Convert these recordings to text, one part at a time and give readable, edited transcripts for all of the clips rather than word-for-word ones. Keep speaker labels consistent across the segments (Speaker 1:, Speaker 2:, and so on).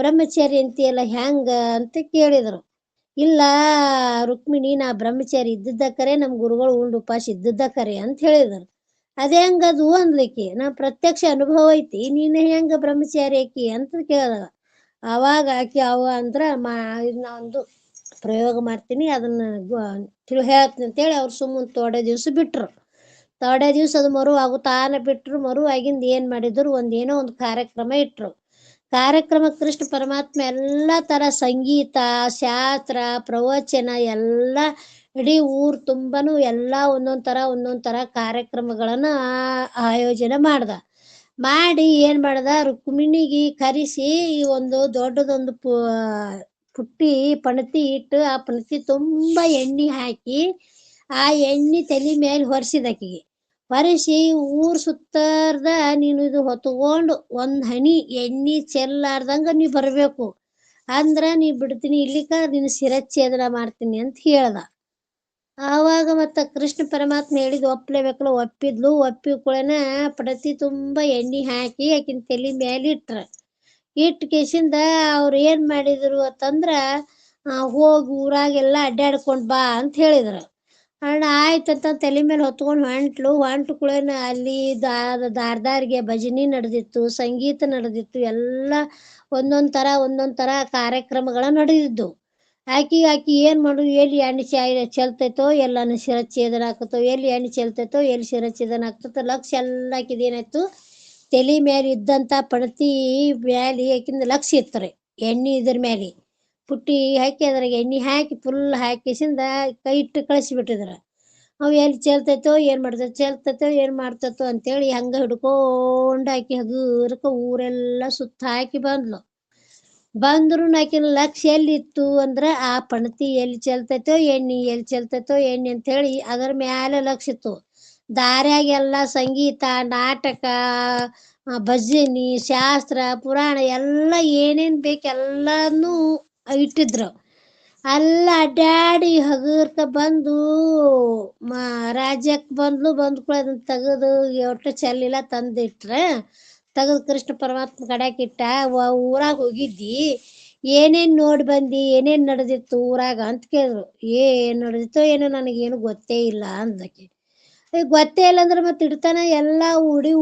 Speaker 1: ಬ್ರಹ್ಮಚಾರಿ ಅಂತೀಯಲ್ಲ ಹ್ಯಾಂಗ ಅಂತ ಕೇಳಿದ್ರು. ಇಲ್ಲ ರುಕ್ಮಿಣಿ, ನಾ ಬ್ರಹ್ಮಚಾರಿ ಇದ್ದಿದ್ದ ಕರೆ, ನಮ್ ಗುರುಗಳು ಉಂಡು ಉಪವಾಸ ಇದ್ದಿದ್ದ ಕರೆ ಅಂತ ಹೇಳಿದ್ರು. ಅದೇ ಹಂಗದು ಅಂದ್ಲಿಕ್ಕೆ, ನಾ ಪ್ರತ್ಯಕ್ಷ ಅನುಭವ ಐತಿ, ನೀನ್ ಹೆಂಗ ಬ್ರಹ್ಮಚಾರಿ ಆಕಿ ಅಂತ ಕೇಳಿದಾಗ ಅವಾಗ ಆಕಿ ಅವ ಅಂದ್ರ ನಾ ಒಂದು ಪ್ರಯೋಗ ಮಾಡ್ತೀನಿ, ಅದನ್ನ ಹೇಳ್ತೀನಿ ಅಂತೇಳಿ ಅವ್ರು ಸುಮ್ಮನೆ ತೋಡೆ ದಿವ್ಸ ಬಿಟ್ರು. ತೋಡೆ ದಿವ್ಸ ಅದು ಮರು ಆಗುತ್ತಾನ ಬಿಟ್ರು. ಮರು ಆಗಿಂದ ಏನ್ ಮಾಡಿದ್ರು, ಒಂದೇನೋ ಒಂದು ಕಾರ್ಯಕ್ರಮ ಇಟ್ರು. ಕಾರ್ಯಕ್ರಮ ಕೃಷ್ಣ ಪರಮಾತ್ಮ ಎಲ್ಲಾ ತರ ಸಂಗೀತ, ಶಾಸ್ತ್ರ, ಪ್ರವಚನ ಎಲ್ಲ ಇಡೀ ಊರ್ ತುಂಬಾನು ಎಲ್ಲಾ ಒಂದೊಂದ್ ತರ ಕಾರ್ಯಕ್ರಮಗಳನ್ನ ಆಯೋಜನೆ ಮಾಡಿ ಏನ್ ಮಾಡ್ದ, ರುಕ್ಮಿಣಿಗೆ ಕರೆಸಿ ಒಂದು ದೊಡ್ಡದೊಂದು ಪುಟ್ಟಿ ಪಣತಿ ಇಟ್ಟು, ಆ ಪಣತಿ ತುಂಬಾ ಎಣ್ಣೆ ಹಾಕಿ ಆ ಎಣ್ಣೆ ತಲೆ ಮೇಲೆ ಹೊರಿಸಿದಕಿಗೆ ಹೊರಿಸಿ ಊರ್ ಸುತ್ತಾರ್ದ ನೀನು ಇದು ಹೊತ್ಕೊಂಡು ಒಂದ್ ಹನಿ ಎಣ್ಣಿ ಚೆಲ್ಲಾರ್ದಂಗ ನೀ ಬರ್ಬೇಕು, ಅಂದ್ರ ನೀ ಬಿಡ್ತೀನಿ, ಇಲ್ಲಿಕ ನೀನು ಶಿರಚ್ಛೇದನ ಮಾಡ್ತೀನಿ ಅಂತ ಹೇಳ್ದ. ಆವಾಗ ಮತ್ತ ಕೃಷ್ಣ ಪರಮಾತ್ಮ ಹೇಳಿದ್ ಒಪ್ಲೇಬೇಕಲ್ಲ, ಒಪ್ಪಿದ್ಲು. ಒಪ್ಪಿಕೊಳ್ಳೇನ ಪಡತಿ ತುಂಬಾ ಎಣ್ಣೆ ಹಾಕಿ ಆಕಿನ ತಲೆ ಮೇಲೆ ಇಟ್ಟು ಕೇಸಿಂದ ಅವ್ರು ಏನ್ ಮಾಡಿದ್ರು ಅಂತಂದ್ರ, ಹೋಗಿ ಊರಾಗೆಲ್ಲ ಅಡ್ಡಾಡ್ಕೊಂಡ್ ಬಾ ಅಂತ ಹೇಳಿದ್ರು. ಅಣ್ಣ ಆಯ್ತಂತ ತಲೆ ಮೇಲೆ ಹೊತ್ಕೊಂಡು ಹೊಂಟು ಕುಳೇನ ಅಲ್ಲಿ ದಾರ್ದಾರಿಗೆ ಭಜನಿ ನಡೆದಿತ್ತು, ಸಂಗೀತ ನಡೆದಿತ್ತು, ಎಲ್ಲ ಒಂದೊಂದ್ ತರ ಕಾರ್ಯಕ್ರಮಗಳ ನಡೆದಿದ್ದು. ಆಕಿ ಏನ್ ಮಾಡು, ಎಲ್ಲಿ ಎಣ್ಣೆ ಚೆಲ್ತೈತೋ ಎಲ್ಲಾನು ಶಿರಚ್ಛೇದನ ಆಗ್ತತೋ, ಎಲ್ಲಿ ಎಣ್ಣೆ ಚೆಲ್ತೈತೋ ಎಲ್ಲಿ ಶಿರಚ್ಛೇದನ ಆಗ್ತತೋ, ಲಕ್ಷ ಎಲ್ಲ ಆಕಿದ ಏನಾಯ್ತು, ತಲೆ ಮೇಲೆ ಇದ್ದಂತ ಪಣತಿ ಮ್ಯಾಲಿ ಆಕಿಂದ ಲಕ್ಷ ಇತ್ತರಿ ಎಣ್ಣೆ ಇದ್ರ ಮ್ಯಾಲೆ ಪುಟ್ಟಿ ಹಾಕಿ ಅದ್ರಾಗ ಎಣ್ಣೆ ಹಾಕಿ ಫುಲ್ ಹಾಕಿಸಿಂದ ಕೈ ಇಟ್ಟು ಕಳಿಸಿಬಿಟ್ಟಿದ್ರ. ಅವು ಎಲ್ಲಿ ಚೆಲ್ತೈತೋ ಏನ್ ಮಾಡ್ತೈತೋ ಅಂತೇಳಿ ಹಂಗ ಹಿಡ್ಕೊಂಡ್ ಆಕಿ ಹಗುರಕ ಊರೆಲ್ಲ ಸುತ್ತ ಹಾಕಿ ಬಂದ್ರು. ಆಕಿನ ಲಕ್ಷ ಎಲ್ಲಿತ್ತು ಅಂದ್ರ ಆ ಪಣತಿ ಎಲ್ಲಿ ಚೆಲ್ತೈತೋ ಎಣ್ಣೆ ಅಂತ ಹೇಳಿ ಅದರ ಮ್ಯಾಲೆ ಲಕ್ಷ ಇತ್ತು. ದಾರ್ಯಾಗೆಲ್ಲ ಸಂಗೀತ, ನಾಟಕ, ಭಜನಿ, ಶಾಸ್ತ್ರ, ಪುರಾಣ ಎಲ್ಲ ಏನೇನ್ ಬೇಕೆಲ್ಲಾನು ಇಟ್ಟಿದ್ರು. ಅಲ್ಲ ಅಡ್ಡಾಡಿ ಹಗುರ್ಕ ಬಂದು ರಾಜ್ಯಕ್ಕೆ ಬಂದ್ ಕೂಡ ಅದನ್ನ ತೆಗೆದು ಒಟ್ಟು ಚೆಲ್ಲಿಲ್ಲ ತೆಗೆದು ಕೃಷ್ಣ ಪರಮಾತ್ಮ ಕಡ್ಯಾಕ್ ಇಟ್ಟ. ಊರಾಗ ಹೋಗಿದ್ದಿ, ಏನೇನ್ ನೋಡಿ ಬಂದಿ, ಏನೇನ್ ನಡೆದಿತ್ತು ಊರಾಗ ಅಂತ ಕೇಳಿದ್ರು. ಏನ್ ನಡೆದಿತ್ತೋ ಏನೋ ನನಗೇನು ಗೊತ್ತೇ ಇಲ್ಲ ಅಂದಕ್ಕೆ. ಗೊತ್ತೇ ಇಲ್ಲ ಅಂದ್ರೆ ಮತ್ತೆ ಇಡ್ತಾನ ಎಲ್ಲಾ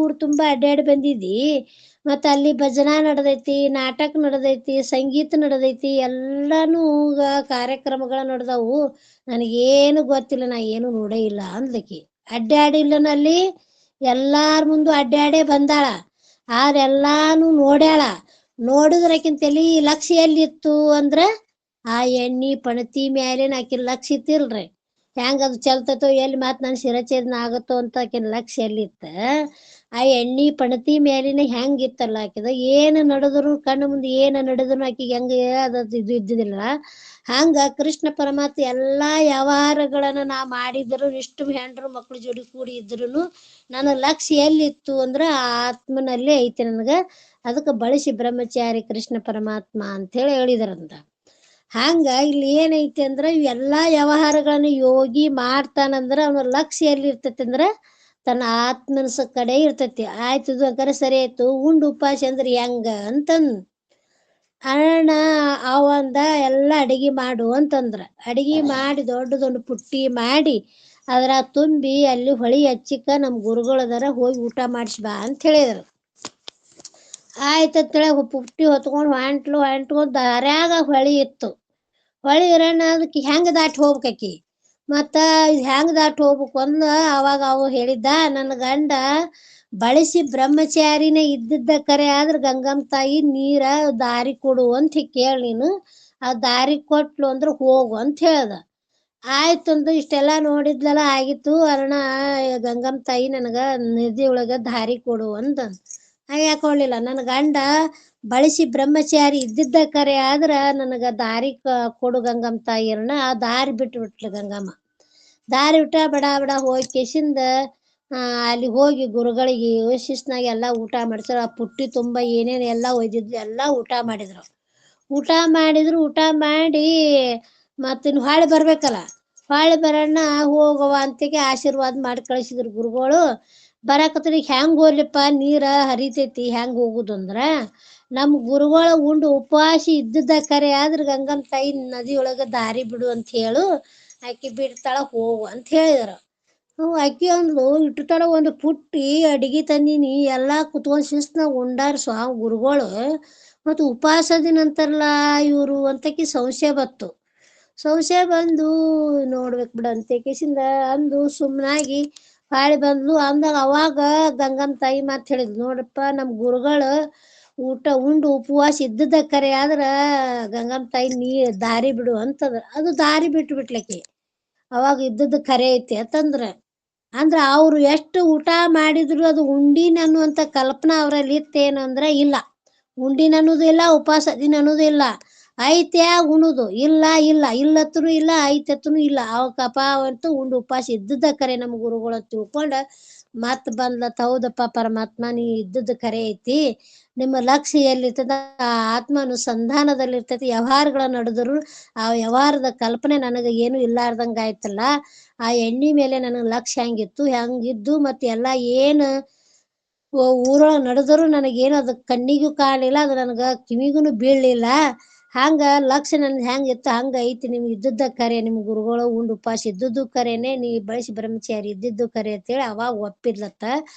Speaker 1: ಊರ್ ತುಂಬಾ ಅಡ್ಡಾಡಿ ಬಂದಿದ್ದಿ, ಮತ್ತ ಅಲ್ಲಿ ಭಜನಾ ನಡೆದೈತಿ, ನಾಟಕ ನಡೆದೈತಿ, ಸಂಗೀತ ನಡೆದೈತಿ, ಎಲ್ಲಾನು ಕಾರ್ಯಕ್ರಮಗಳ ನಡೆದವು, ನನಗೇನು ಗೊತ್ತಿಲ್ಲ, ನಾ ಏನು ನೋಡೇ ಇಲ್ಲ ಅಂದ್ಲಕಿ. ಅಡ್ಡಾಡಿಲ್ಲನಲ್ಲಿ ಎಲ್ಲಾರ ಮುಂದು ಅಡ್ಡಾಡೇ ಬಂದಾಳ, ಆದ್ರೆ ಎಲ್ಲಾನು ನೋಡ್ಯಾಳ. ನೋಡಿದ್ರಕಿನ್ ತಲಿ ಲಕ್ಷ ಎಲ್ಲಿತ್ತು ಅಂದ್ರ ಆ ಎಣ್ಣಿ ಪಣತಿ ಮ್ಯಾಲೇನ ಆಕಿನ ಲಕ್ಷ ಇತ್ತಿಲ್ರಿ. ಹೆಂಗ ಅದು ಚೆಲ್ತತೋ ಎಲ್ಲಿ ಮಾತ್ ನನ್ ಶಿರಚ್ಛೇದನ ಆಗತ್ತೋ ಅಂತ ಆಕಿನ ಲಕ್ಷ ಎಲ್ಲಿತ್ತ, ಆ ಎಣ್ಣಿ ಪಣತಿ ಮ್ಯಾಲಿನ ಹೆಂಗಿತ್ತಲ್ಲ ಆಕಿದ. ಏನು ನಡೆದ್ರು ಕಣ್ಣು ಮುಂದೆ ಏನು ನಡೆದ್ರು ಆಕಿಗೆ ಹೆಂಗ ಅದು ಇದು ಇದ್ದಿದಿಲ್ಲ, ಹಂಗ ಕೃಷ್ಣ ಪರಮಾತ್ಮ ಎಲ್ಲಾ ವ್ಯವಹಾರಗಳನ್ನ ನಾ ಮಾಡಿದ್ರು, ಇಷ್ಟು ಹೆಂಡ್ರು ಮಕ್ಳು ಜೋಡಿ ಕೂಡಿ ಇದ್ರುನು ನನ್ನ ಲಕ್ಷ್ಯ ಎಲ್ಲಿತ್ತು ಅಂದ್ರ ಆತ್ಮನಲ್ಲೇ ಐತಿ ನನಗ, ಅದಕ್ಕೆ ಬಳಸಿ ಬ್ರಹ್ಮಚಾರಿ ಕೃಷ್ಣ ಪರಮಾತ್ಮ ಅಂತ ಹೇಳಿದಾರಂತ. ಹಂಗ ಇಲ್ಲಿ ಏನೈತಿ ಅಂದ್ರ ಎಲ್ಲಾ ವ್ಯವಹಾರಗಳನ್ನ ಯೋಗಿ ಮಾಡ್ತಾನಂದ್ರ ಅವನ ಲಕ್ಷ್ಯ ಎಲ್ಲಿ ಇರ್ತೈತಿ ಅಂದ್ರ ತನ್ನ ಆತ್ಮನಸ ಕಡೆ ಇರ್ತೈತಿ. ಆಯ್ತು ಇದು ಸರಿ ಆಯ್ತು, ಉಂಡು ಉಪವಾಸ ಅಂದ್ರೆ ಹೆಂಗ ಅಂತಂದ್ ಅಣ್ಣ ಅವಂದ ಎಲ್ಲ ಅಡಿಗೆ ಮಾಡು ಅಂತಂದ್ರ. ಅಡಿಗೆ ಮಾಡಿ ದೊಡ್ಡದೊಂದು ಪುಟ್ಟಿ ಮಾಡಿ ಅದ್ರ ತುಂಬಿ ಅಲ್ಲಿ ಹೊಳಿ ಹಚ್ಚಿಕ ನಮ್ ಗುರುಗಳದಾರ ಹೋಗಿ ಊಟ ಮಾಡಿಸಿ ಬಾ ಅಂತ ಹೇಳಿದ್ರು. ಆಯ್ತತ್ತೇಳ ಪುಟ್ಟಿ ಹೊತ್ಕೊಂಡು ಹೊಂಟ್ಕೊಂಡ್ ದಾರ್ಯಾಗ ಹೊಳಿ ಇತ್ತು. ಹೊಳಿ ಇರೋಣ ಅದಕ್ಕೆ ಹೆಂಗ ದಾಟಿ ಹೋಗ್ಬೇಕಿ, ಮತ್ತ ಹೆಂಗ ದಾಟಿ ಹೋಗ್ಬೇಕು ಅಂದ ಅವಾಗ ಅವ ಹೇಳಿದ್ದ, ನನ್ನ ಗಂಡ ಬಳಸಿ ಬ್ರಹ್ಮಚಾರಿನೇ ಇದ್ದಿದ್ದ ಕರೆ ಆದ್ರ ಗಂಗಮ್ಮ ತಾಯಿ ನೀರ ದಾರಿ ಕೊಡು ಅಂತ ಕೇಳಿ ನೀನು, ಆ ದಾರಿ ಕೊಟ್ಲು ಅಂದ್ರ ಹೋಗು ಅಂತ ಹೇಳ್ದ. ಆಯ್ತಂದು ಇಷ್ಟೆಲ್ಲಾ ನೋಡಿದ್ಲೆಲ್ಲ ಆಗಿತ್ತು. ಅರುಣ ಗಂಗಮ್ಮ ತಾಯಿ ನನಗ ನದಿ ಒಳಗ ದಾರಿ ಕೊಡು ಅಂತ ಯಾಕೊಳ್ಳಿಲ್ಲ. ನನ್ನ ಗಂಡ ಬಳಸಿ ಬ್ರಹ್ಮಚಾರಿ ಇದ್ದಿದ್ದ ಕರೆ ಆದ್ರ ನನಗ ದಾರಿ ಕೊಡು ಗಂಗಮ್ಮ ತಾಯಿ ಅರುಣ. ಆ ದಾರಿ ಬಿಟ್ಲು ಗಂಗಮ್ಮ. ದಾರಿ ಬಿಟ್ಟ ಬಡ ಹೋಗಿ ಕೇಸಿಂದ ಅಲ್ಲಿ ಹೋಗಿ ಗುರುಗಳಿಗೆ ಶಿಸ್ನಾಗ ಎಲ್ಲಾ ಊಟ ಮಾಡಿಸ್ರ. ಆ ಪುಟ್ಟಿ ತುಂಬಾ ಏನೇನ್ ಎಲ್ಲಾ ಒಯ್ದಿದ್ಲು ಎಲ್ಲಾ ಊಟ ಮಾಡಿದ್ರು. ಊಟ ಮಾಡಿ ಮತ್ತಿನ್ ಹೊಳ್ಳಿ ಬರ್ಬೇಕಲ್ಲ, ಹೊಳ್ಳಿ ಬರೋಣ ಹೋಗವ ಅಂತಿಗೆ ಆಶೀರ್ವಾದ ಮಾಡಿ ಕಳಿಸಿದ್ರು ಗುರುಗಳು. ಬರಾಕತ್ರಿ ಹೆಂಗ್ ಹೋಗ್ಲಿಪ್ಪ, ನೀರ ಹರಿತೈತಿ ಹೆಂಗ್ ಹೋಗುದು ಅಂದ್ರ ನಮ್ಮ ಗುರುಗಳ ಉಂಡು ಉಪವಾಸ ಇದ್ದದ್ದ ಕರೆ ಆದ್ರೆ ಗಂಗಮ್ಮ ತಾಯಿ ನದಿಯೊಳಗ ದಾರಿ ಬಿಡು ಅಂತ ಹೇಳು, ಆಕಿ ಬಿಡ್ತಾಳ ಹೋಗು ಅಂತ ಹೇಳಿದ್ರು. ಆಕಿ ಅಂದ್ಲು ಇಟ್ಟುತ್ತಾಳ ಒಂದು ಪುಟ್ಟಿ ಅಡಿಗೆ ತಂದೀನಿ ಎಲ್ಲಾ ಕುತ್ಕೊಂಡ್ ಶಿಸ್ತಾಗ ಉಂಡಾರ ಸ್ವಾಮಿ ಗುರುಗಳು, ಮತ್ತು ಉಪವಾಸ ದಿನ ಅಂತಾರಲ್ಲ ಇವರು ಅಂತಕಿ ಸಂಶಯ ಬತ್ತು. ಸಂಶಯ ಬಂದು ನೋಡ್ಬೇಕು ಬಿಡ ಅಂತ ಕೇಸಿಂದ ಅಂದು ಸುಮ್ಮನಾಗಿ ಹಾಳಿ ಬಂದ್ಲು. ಅಂದಾಗ ಅವಾಗ ಗಂಗಮ್ಮ ತಾಯಿ ಮಾತು ಹೇಳಿದ್ಲು, ನೋಡಪ್ಪ ನಮ್ಮ ಗುರುಗಳು ಊಟ ಉಂಡು ಉಪವಾಸ ಇದ್ದದ ಕರೆ ಆದ್ರ ಗಂಗಮ್ಮ ತಾಯಿ ನೀ ದಾರಿ ಬಿಡು ಅಂತಂದ್ರ ಅದು ದಾರಿ ಬಿಟ್ಟು ಬಿಟ್ಲಕ್ಕೆ. ಅವಾಗ ಇದ್ದದ್ದು ಖರೆ ಐತಿ ಅಂತಂದ್ರ ಅಂದ್ರ ಅವ್ರು ಎಷ್ಟು ಊಟ ಮಾಡಿದ್ರು ಅದು ಉಂಡಿನ ಅನ್ನುವಂಥ ಕಲ್ಪನಾ ಅವರಲ್ಲಿ ಇತ್ತೇನು ಅಂದ್ರೆ ಇಲ್ಲ. ಉಂಡಿನ ಅನ್ನೋದು ಇಲ್ಲ, ಉಪವಾಸ ದಿನ ಅನ್ನೋದು ಇಲ್ಲ. ಐತೆ ಉಣುದು ಇಲ್ಲ ಇಲ್ಲ ಇಲ್ಲತ್ತೂ ಇಲ್ಲ ಐತತ್ತೂ ಇಲ್ಲ. ಅವ ಕಪಾವಂತೂ ಉಂಡು ಉಪವಾಸ ಇದ್ದದ ಕರೆ ನಮ್ಮ ಗುರುಗಳು ತಿಳ್ಕೊಂಡ ಮತ್ ಬಂದ್ಲತ್ತ. ಹೌದಪ್ಪ ಪರಮಾತ್ಮ ನೀ ಇದ್ದದ್ದು ಖರೆ ಐತಿ, ನಿಮ್ಮ ಲಕ್ಷ್ಯ ಎಲ್ಲಿರ್ತದ ಆ ಆತ್ಮಾನುಸಂಧಾನದಲ್ಲಿರ್ತೈತಿ. ವ್ಯವಹಾರಗಳ ನಡೆದ್ರು ಆ ವ್ಯವಹಾರದ ಕಲ್ಪನೆ ನನಗೆ ಏನು ಇಲ್ಲಾರ್ದಂಗ ಆಯ್ತಲ್ಲ. ಆ ಎಣ್ಣೆ ಮೇಲೆ ನನಗೆ ಲಕ್ಷ್ಯ ಹೆಂಗಿತ್ತು ಹೆಂಗಿದ್ದು ಮತ್ತೆ ಎಲ್ಲ ಏನು ಊರೊಳಗೆ ನಡೆದ್ರು ನನಗೇನು ಅದು ಕಣ್ಣಿಗೂ ಕಾಣಲಿಲ್ಲ, ಅದು ನನಗೆ ಕಿವಿಗೂ ಬೀಳಲಿಲ್ಲ. ಹಂಗ ಲಕ್ಷ್ಯ ನನ್ಗೆ ಹೆಂಗಿತ್ತು ಹಂಗ ಐತಿ. ನಿಮ್ಗೆ ಇದ್ದದ್ದ ಕರೆ, ನಿಮ್ಮ ಗುರುಗಳು ಉಂಡು ಉಪವಾಸ ಇದ್ದದ್ದು ಕರೆನೆ, ನೀ ಬಳಸಿ ಬ್ರಹ್ಮಚಾರಿ ಇದ್ದಿದ್ದು ಕರೆ ಅಂತೇಳಿ ಅವಾಗ ಒಪ್ಪಿದ್ಲತ್ತ.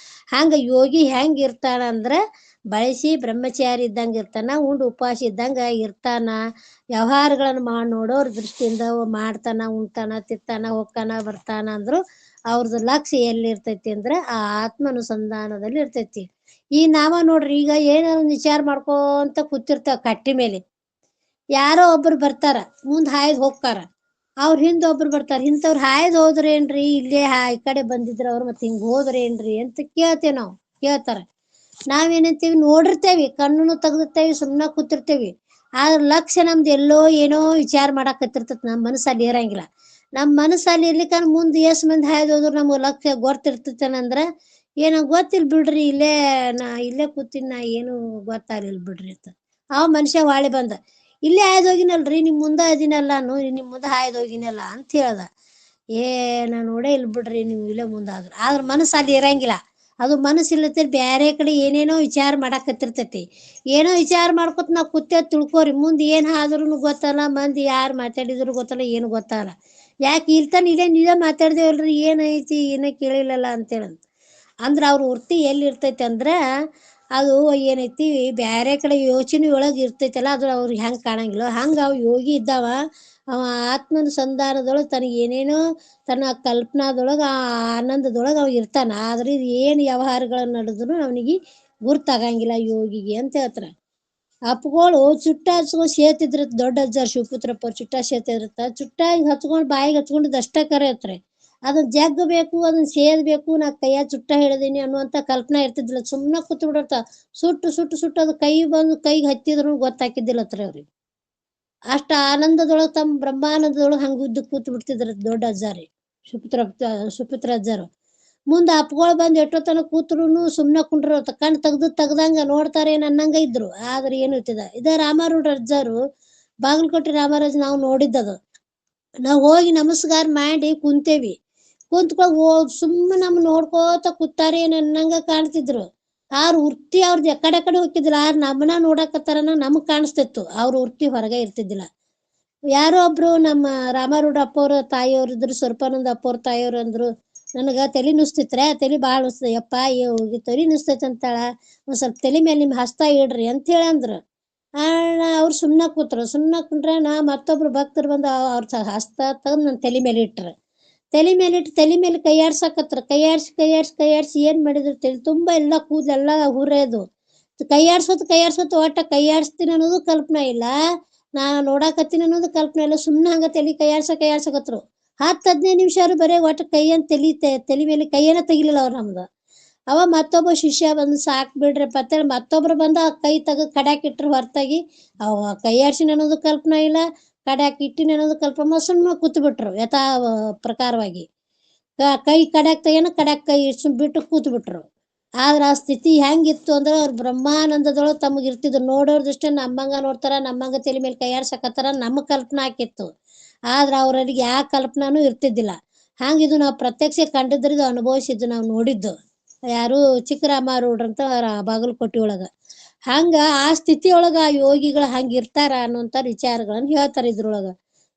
Speaker 1: ಹಂಗ ಯೋಗಿ ಹೆಂಗ ಇರ್ತಾನ ಅಂದ್ರೆ ಬಳಸಿ ಬ್ರಹ್ಮಚಾರಿ ಇದ್ದಂಗೆ ಇರ್ತಾನ, ಉಂಡು ಉಪವಾಸ ಇದ್ದಂಗ ಇರ್ತಾನ. ವ್ಯವಹಾರಗಳನ್ನು ಮಾಡಿ ನೋಡೋರ್ ದೃಷ್ಟಿಯಿಂದ ಮಾಡ್ತಾನ, ಉಣ್ತಾನ, ತಿತ್ತಾನ, ಹೋಗ್ತಾನ, ಬರ್ತಾನ ಅಂದ್ರು ಅವ್ರದ್ದು ಲಕ್ಷ್ಯ ಎಲ್ಲಿರ್ತೈತಿ ಅಂದ್ರೆ ಆ ಆತ್ಮಾನುಸಂಧಾನದಲ್ಲಿ ಇರ್ತೈತಿ. ಈ ನಾವ ನೋಡ್ರಿ ಈಗ ಏನಾರ ವಿಚಾರ ಮಾಡ್ಕೊಂತ ಕೂತಿರ್ತಾವ ಕಟ್ಟಿ ಮೇಲೆ, ಯಾರೋ ಒಬ್ರು ಬರ್ತಾರ ಮುಂದ್ ಹಾಯ್ದು ಹೋಗ್ತಾರ, ಅವ್ರ ಹಿಂದ ಒಬ್ರು ಬರ್ತಾರ, ಇಂಥವ್ರು ಹಾಯ್ದು ಹೋದ್ರೇನ್ರಿ ಇಲ್ಲೇ ಈ ಕಡೆ ಬಂದಿದ್ರ ಅವ್ರು ಮತ್ತೆ ಹಿಂಗ್ ಹೋದ್ರೇನ್ರಿ ಅಂತ ಕೇಳ್ತೇವ್ ನಾವು. ಕೇಳ್ತಾರ, ನಾವೇನಂತೀವಿ ನೋಡಿರ್ತೇವಿ, ಕಣ್ಣನ್ನು ತೆಗ್ದಿರ್ತೇವಿ, ಸುಮ್ಮನೆ ಕೂತಿರ್ತೇವಿ. ಆದ್ರ ಲಕ್ಷ್ಯ ನಮ್ದು ಎಲ್ಲೋ ಏನೋ ವಿಚಾರ ಮಾಡಾಕತ್ತಿರ್ತೈತಿ, ನಮ್ಮ ಮನಸ್ಸಲ್ಲಿ ಇರಂಗಿಲ್ಲ. ನಮ್ಮ ಮನಸ್ಸಲ್ಲಿ ಇರ್ಲಿಕ್ಕ ಮುಂದೆ ಎಷ್ಟು ಮಂದಿ ಹಾಯ್ದು ಹೋದ್ರು ನಮ್ಗೆ ಲಕ್ಷ್ಯ ಗೊತ್ತಿರ್ತೈತೇನಂದ್ರ ಏನೋ ಗೊತ್ತಿಲ್ಲ ಬಿಡ್ರಿ, ಇಲ್ಲೇ ಕೂತೀನಿ ನಾ, ಏನು ಗೊತ್ತಾಗ್ಲಿಲ್ಲ ಬಿಡ್ರಿ ಅಂತ. ಅವ ಮನುಷ್ಯ ವಾಳಿ ಬಂದ, ಇಲ್ಲೇ ಹಾಯ್ದು ಹೋಗಿನಲ್ರಿ, ನಿಮ್ ಮುಂದೆ ಅದೀನಲ್ಲ, ನಿಮ್ ಮುಂದೆ ಹಾಯ್ದು ಹೋಗಿನಲ್ಲ ಅಂತ ಹೇಳ್ದ. ನಾ ನೋಡೇ ಇಲ್ ಬಿಡ್ರಿ ನೀವು ಇಲ್ಲೇ ಮುಂದಾದ್ರು. ಆದ್ರ ಮನಸ್ಸು ಅಲ್ಲಿ ಇರಂಗಿಲ್ಲ. ಅದು ಮನಸ್ಸು ಇಲ್ಲತ್ತೆ ಬೇರೆ ಕಡೆ ಏನೇನೋ ವಿಚಾರ ಮಾಡಾಕತ್ತಿರ್ತೈತಿ. ಏನೋ ವಿಚಾರ ಮಾಡ್ಕೊತ ನಾವು ಕೂತೇವ್ ತಿಳ್ಕೋರಿ, ಮುಂದೆ ಏನ್ ಆದ್ರೂ ಗೊತ್ತಲ್ಲ, ಮಂದಿ ಯಾರು ಮಾತಾಡಿದ್ರು ಗೊತ್ತಲ್ಲ, ಏನು ಗೊತ್ತಾಗಲ್ಲ. ಯಾಕೆ ಇಲ್ತಾನ ಇಲ್ಲೇ ಮಾತಾಡ್ದೇವಲ್ರಿ, ಏನೈತಿ ಏನೇ ಕೇಳಿಲ್ಲಲ್ಲ ಅಂತೇಳಿ ಅಂದ್ರೆ ಅವ್ರ ವೃತ್ತಿ ಎಲ್ಲಿ ಇರ್ತೈತಿ ಅಂದ್ರೆ ಅದು ಏನೈತಿ ಬ್ಯಾರೆ ಕಡೆ ಯೋಚನೆ ಒಳಗೆ ಇರ್ತೈತಲ್ಲ, ಅದು ಅವ್ರಿಗೆ ಹೆಂಗೆ ಕಾಣಂಗಿಲ್ಲ. ಹಂಗೆ ಅವ್ ಯೋಗಿ ಇದ್ದಾವ, ಅವ ಆತ್ಮಾನುಸಂಧಾನದೊಳಗೆ ತನಗೆ ಏನೇನೋ ತನ್ನ ಕಲ್ಪನಾದೊಳಗೆ ಆ ಆನಂದದೊಳಗೆ ಅವ ಇರ್ತಾನ. ಆದ್ರೆ ಇದು ಏನು ವ್ಯವಹಾರಗಳನ್ನ ನಡೆದ್ರು ಅವನಿಗೆ ಗುರ್ತಾಗಂಗಿಲ್ಲ ಯೋಗಿಗೆ ಅಂತ ಹೇಳ್ತಾರ. ಅಪ್ಪಗಳು ಚುಟ್ಟ ಹಚ್ಕೊಂಡ್ ಸೇತಿದ್ರ ದೊಡ್ಡ ಅಜ್ಜಾರ್ ಶಿವಪುತ್ರಪ್ಪ ಚುಟ್ಟ ಸೇತಿದ್ರತ್ತ. ಚುಟ್ಟ ಹಿಂಗ್ ಹಚ್ಕೊಂಡ್ ಬಾಯಿಗೆ ಹಚ್ಕೊಂಡಿದ್ ಅಷ್ಟ ಕರೆ ಹತ್ರಿ, ಅದನ್ನ ಜಗ್ಬೇಕು, ಅದನ್ನ ಸೇದ್ಬೇಕು, ನಾ ಕೈಯ ಚುಟ್ಟ ಹೇಳಿದೀನಿ ಅನ್ನುವಂತ ಕಲ್ಪನಾ ಇರ್ತಿದ್ದಿಲ್ಲ. ಸುಮ್ಮನೆ ಕೂತ್ ಬಿಡತ್ತ, ಸುಟ್ಟು ಸುಟ್ಟು ಸುಟ್ಟು ಅದು ಕೈ ಬಂದು ಕೈಗೆ ಹತ್ತಿದ್ರು ಗೊತ್ತಾಕಿದ್ದಿಲ್ಲತ್ರಿ ಅವ್ರಿಗೆ. ಅಷ್ಟ ಆನಂದದೊಳಗೆ ತಮ್ಮ ಬ್ರಹ್ಮಾನಂದದೊಳಗೆ ಹಂಗುದ್ದು ಕೂತ್ ಬಿಡ್ತಿದ್ರ ದೊಡ್ಡ ಅಜ್ಜಾರಿ ಸುಪುತ್ರ ಅಜ್ಜಾರು. ಮುಂದೆ ಅಪ್ಪಗಳು ಬಂದು ಎಷ್ಟೊತ್ತನ ಕೂತ್ರುನು ಸುಮ್ಮನೆ ಕುಂಡ್ರ ಕಣ್ ತೆಗ್ದಂಗ ನೋಡ್ತಾರೇನ್ ಅನ್ನಂಗ ಇದ್ರು. ಆದ್ರೆ ಏನು ಇದ ರಾಮಾರೂಢ ಅಜ್ಜಾರು, ಬಾಗಲಕೋಟೆ ರಾಮರಾಜ್ ನಾವು ನೋಡಿದ್ದದು. ನಾವು ಹೋಗಿ ನಮಸ್ಕಾರ ಮಾಡಿ ಕುಂತೇವಿ, ಕುಂತ್ಕೊಂಡ್ ಸುಮ್ಮನೆ ನಮ್ ನೋಡ್ಕೋತ ಕೂತಾರೇನ್ ಅನ್ನಂಗ ಕಾಣ್ತಿದ್ರು. ಅವ್ರ ವೃತ್ತಿ ಅವ್ರದ್ದು ಎಕಡೆ ಹೋಗಿದ್ದಿಲ್ಲ. ಆರ್ ನಮ್ಮನ ನೋಡಕತ್ತಾರನ ನಮಗ್ ಕಾಣಿಸ್ತಿತ್ತು, ಅವ್ರ ವೃತ್ತಿ ಹೊರಗೆ ಇರ್ತಿದ್ದಿಲ್ಲ. ಯಾರೋ ಒಬ್ರು ನಮ್ಮ ರಾಮಾರೂಢ ಅಪ್ಪವ್ರ ತಾಯಿಯವ್ರು ಇದ್ರು, ಸ್ವರೂಪಾನಂದ ಅಪ್ಪವ್ರ ತಾಯಿಯವ್ರು ಅಂದ್ರು, ನನಗ ತಲೆ ನುಸ್ತಿತ್ರೆ, ತಲೆ ಭಾಳ ನುಸ್ತದ ಯಪ್ಪ, ತಲೆ ನುಸ್ತೈತಿ ಅಂತಾಳ, ಒಂದ್ ಸ್ವಲ್ಪ ತಲೆ ಮೇಲೆ ನಿಮ್ ಹಸ್ತ ಇಡ್ರಿ ಅಂತ ಹೇಳಿ ಅಂದ್ರು. ಅವ್ರು ಸುಮ್ಮನೆ ಕೂತ್ರು. ಸುಮ್ಮನೆ ಕುಂಡ್ರೆ ಮತ್ತೊಬ್ರು ಭಕ್ತರು ಬಂದು ಅವ್ರ ಹಸ್ತ ತೆಗೆದು ನನ್ನ ತಲೆ ಮೇಲೆ ಇಟ್ರು. ತಲೆ ಮೇಲೆ ಇಟ್ಟು ತಲೆ ಮೇಲೆ ಕೈಯಾಡ್ಸಕತ್ರ. ಕೈಯಾಡ್ಸಿ ಏನ್ ಮಾಡಿದ್ರು, ತಲೆ ತುಂಬಾ ಎಲ್ಲ ಕೂದಲೆಲ್ಲ ಹುರಿಯೋದು. ಕೈಯಾಡ್ಸೋದು ಒಟ್ಟ ಕೈಯಾಡಿಸ್ತೀನಿ ಅನ್ನೋದು ಕಲ್ಪನಾ ಇಲ್ಲ, ನಾ ನೋಡಾಕತ್ತೀನಿ ಅನ್ನೋದು ಕಲ್ಪನೆ ಇಲ್ಲ. ಸುಮ್ಮನೆ ಹಂಗ ತಲೆ ಕೈಯಾಡ್ಸಕತ್ರು. 10-15 ನಿಮಿಷ ಬರೀ ಒಟ್ಟು ಕೈಯನ್ನ ತಲೆ ಮೇಲೆ ಕೈಯನ್ನ ತೆಗಿಲಿಲ್ಲ ಅವ್ರು ನಮ್ದು. ಅವ ಮತ್ತೊಬ್ಬ ಶಿಷ್ಯ ಬಂದು ಸಾಕ್ ಬಿಡ್ರಿಪ್ಪ ಅಂತೇಳಿ ಮತ್ತೊಬ್ರು ಬಂದ ಕೈ ತೆಗೆದು ಕಡ್ಯಾಕ್ ಇಟ್ರು ಹೊರತಾಗಿ. ಅವ ಕೈಯಾಡ್ಸಿನ ಅನ್ನೋದು ಕಲ್ಪನಾ ಇಲ್ಲ, ಕಡ್ಯಾಕ್ ಇಟ್ಟಿನ ಅನ್ನೋದು ಕಲ್ಪನಾ, ಸುಮ್ಮನೆ ಕೂತ್ ಬಿಟ್ರು ಯಥಾ ಪ್ರಕಾರವಾಗಿ. ಕೈ ಕಡ್ಯಾಕ್ ತೆಗೆನ ಕಡ್ಯಾಕ್ ಕೈ ಬಿಟ್ಟು ಕೂತ್ ಬಿಟ್ರು. ಆದ್ರೆ ಆ ಸ್ಥಿತಿ ಹೆಂಗಿತ್ತು ಅಂದ್ರೆ ಅವ್ರು ಬ್ರಹ್ಮಾನಂದದೊಳಗೆ ತಮಗೆ ಇರ್ತಿದ್ರು. ನೋಡೋರ್ ದೃಷ್ಟಿ ನಮ್ಮಂಗ ನೋಡ್ತಾರ, ನಮ್ಮಂಗ ತಲೆ ಮೇಲೆ ಕೈಯಾಡ್ಸಕತ್ತಾರ, ನಮ್ಮ ಕಲ್ಪನಾ ಆಕಿತ್ತು. ಆದ್ರೆ ಅವ್ರಿಗೆ ಯಾವ ಕಲ್ಪನಾನು ಇರ್ತಿದ್ದಿಲ್ಲ. ಹಂಗಿದು ನಾವು ಪ್ರತ್ಯಕ್ಷ ಕಂಡಿದ್ರಿದು, ಅನುಭವಿಸಿದ್ದು, ನಾವು ನೋಡಿದ್ದು. ಯಾರು ಚಿಕ್ಕರಾಮಾರೂಢ್ರಂತ ಬಾಗಲಕೋಟೆ ಒಳಗ. ಹಂಗ ಆ ಸ್ಥಿತಿಯೊಳಗ ಆ ಯೋಗಿಗಳು ಹಂಗಿರ್ತಾರ ಅನ್ನುವಂಥ ವಿಚಾರಗಳನ್ನ ಹೇಳ್ತಾರೆ ಇದ್ರೊಳಗ.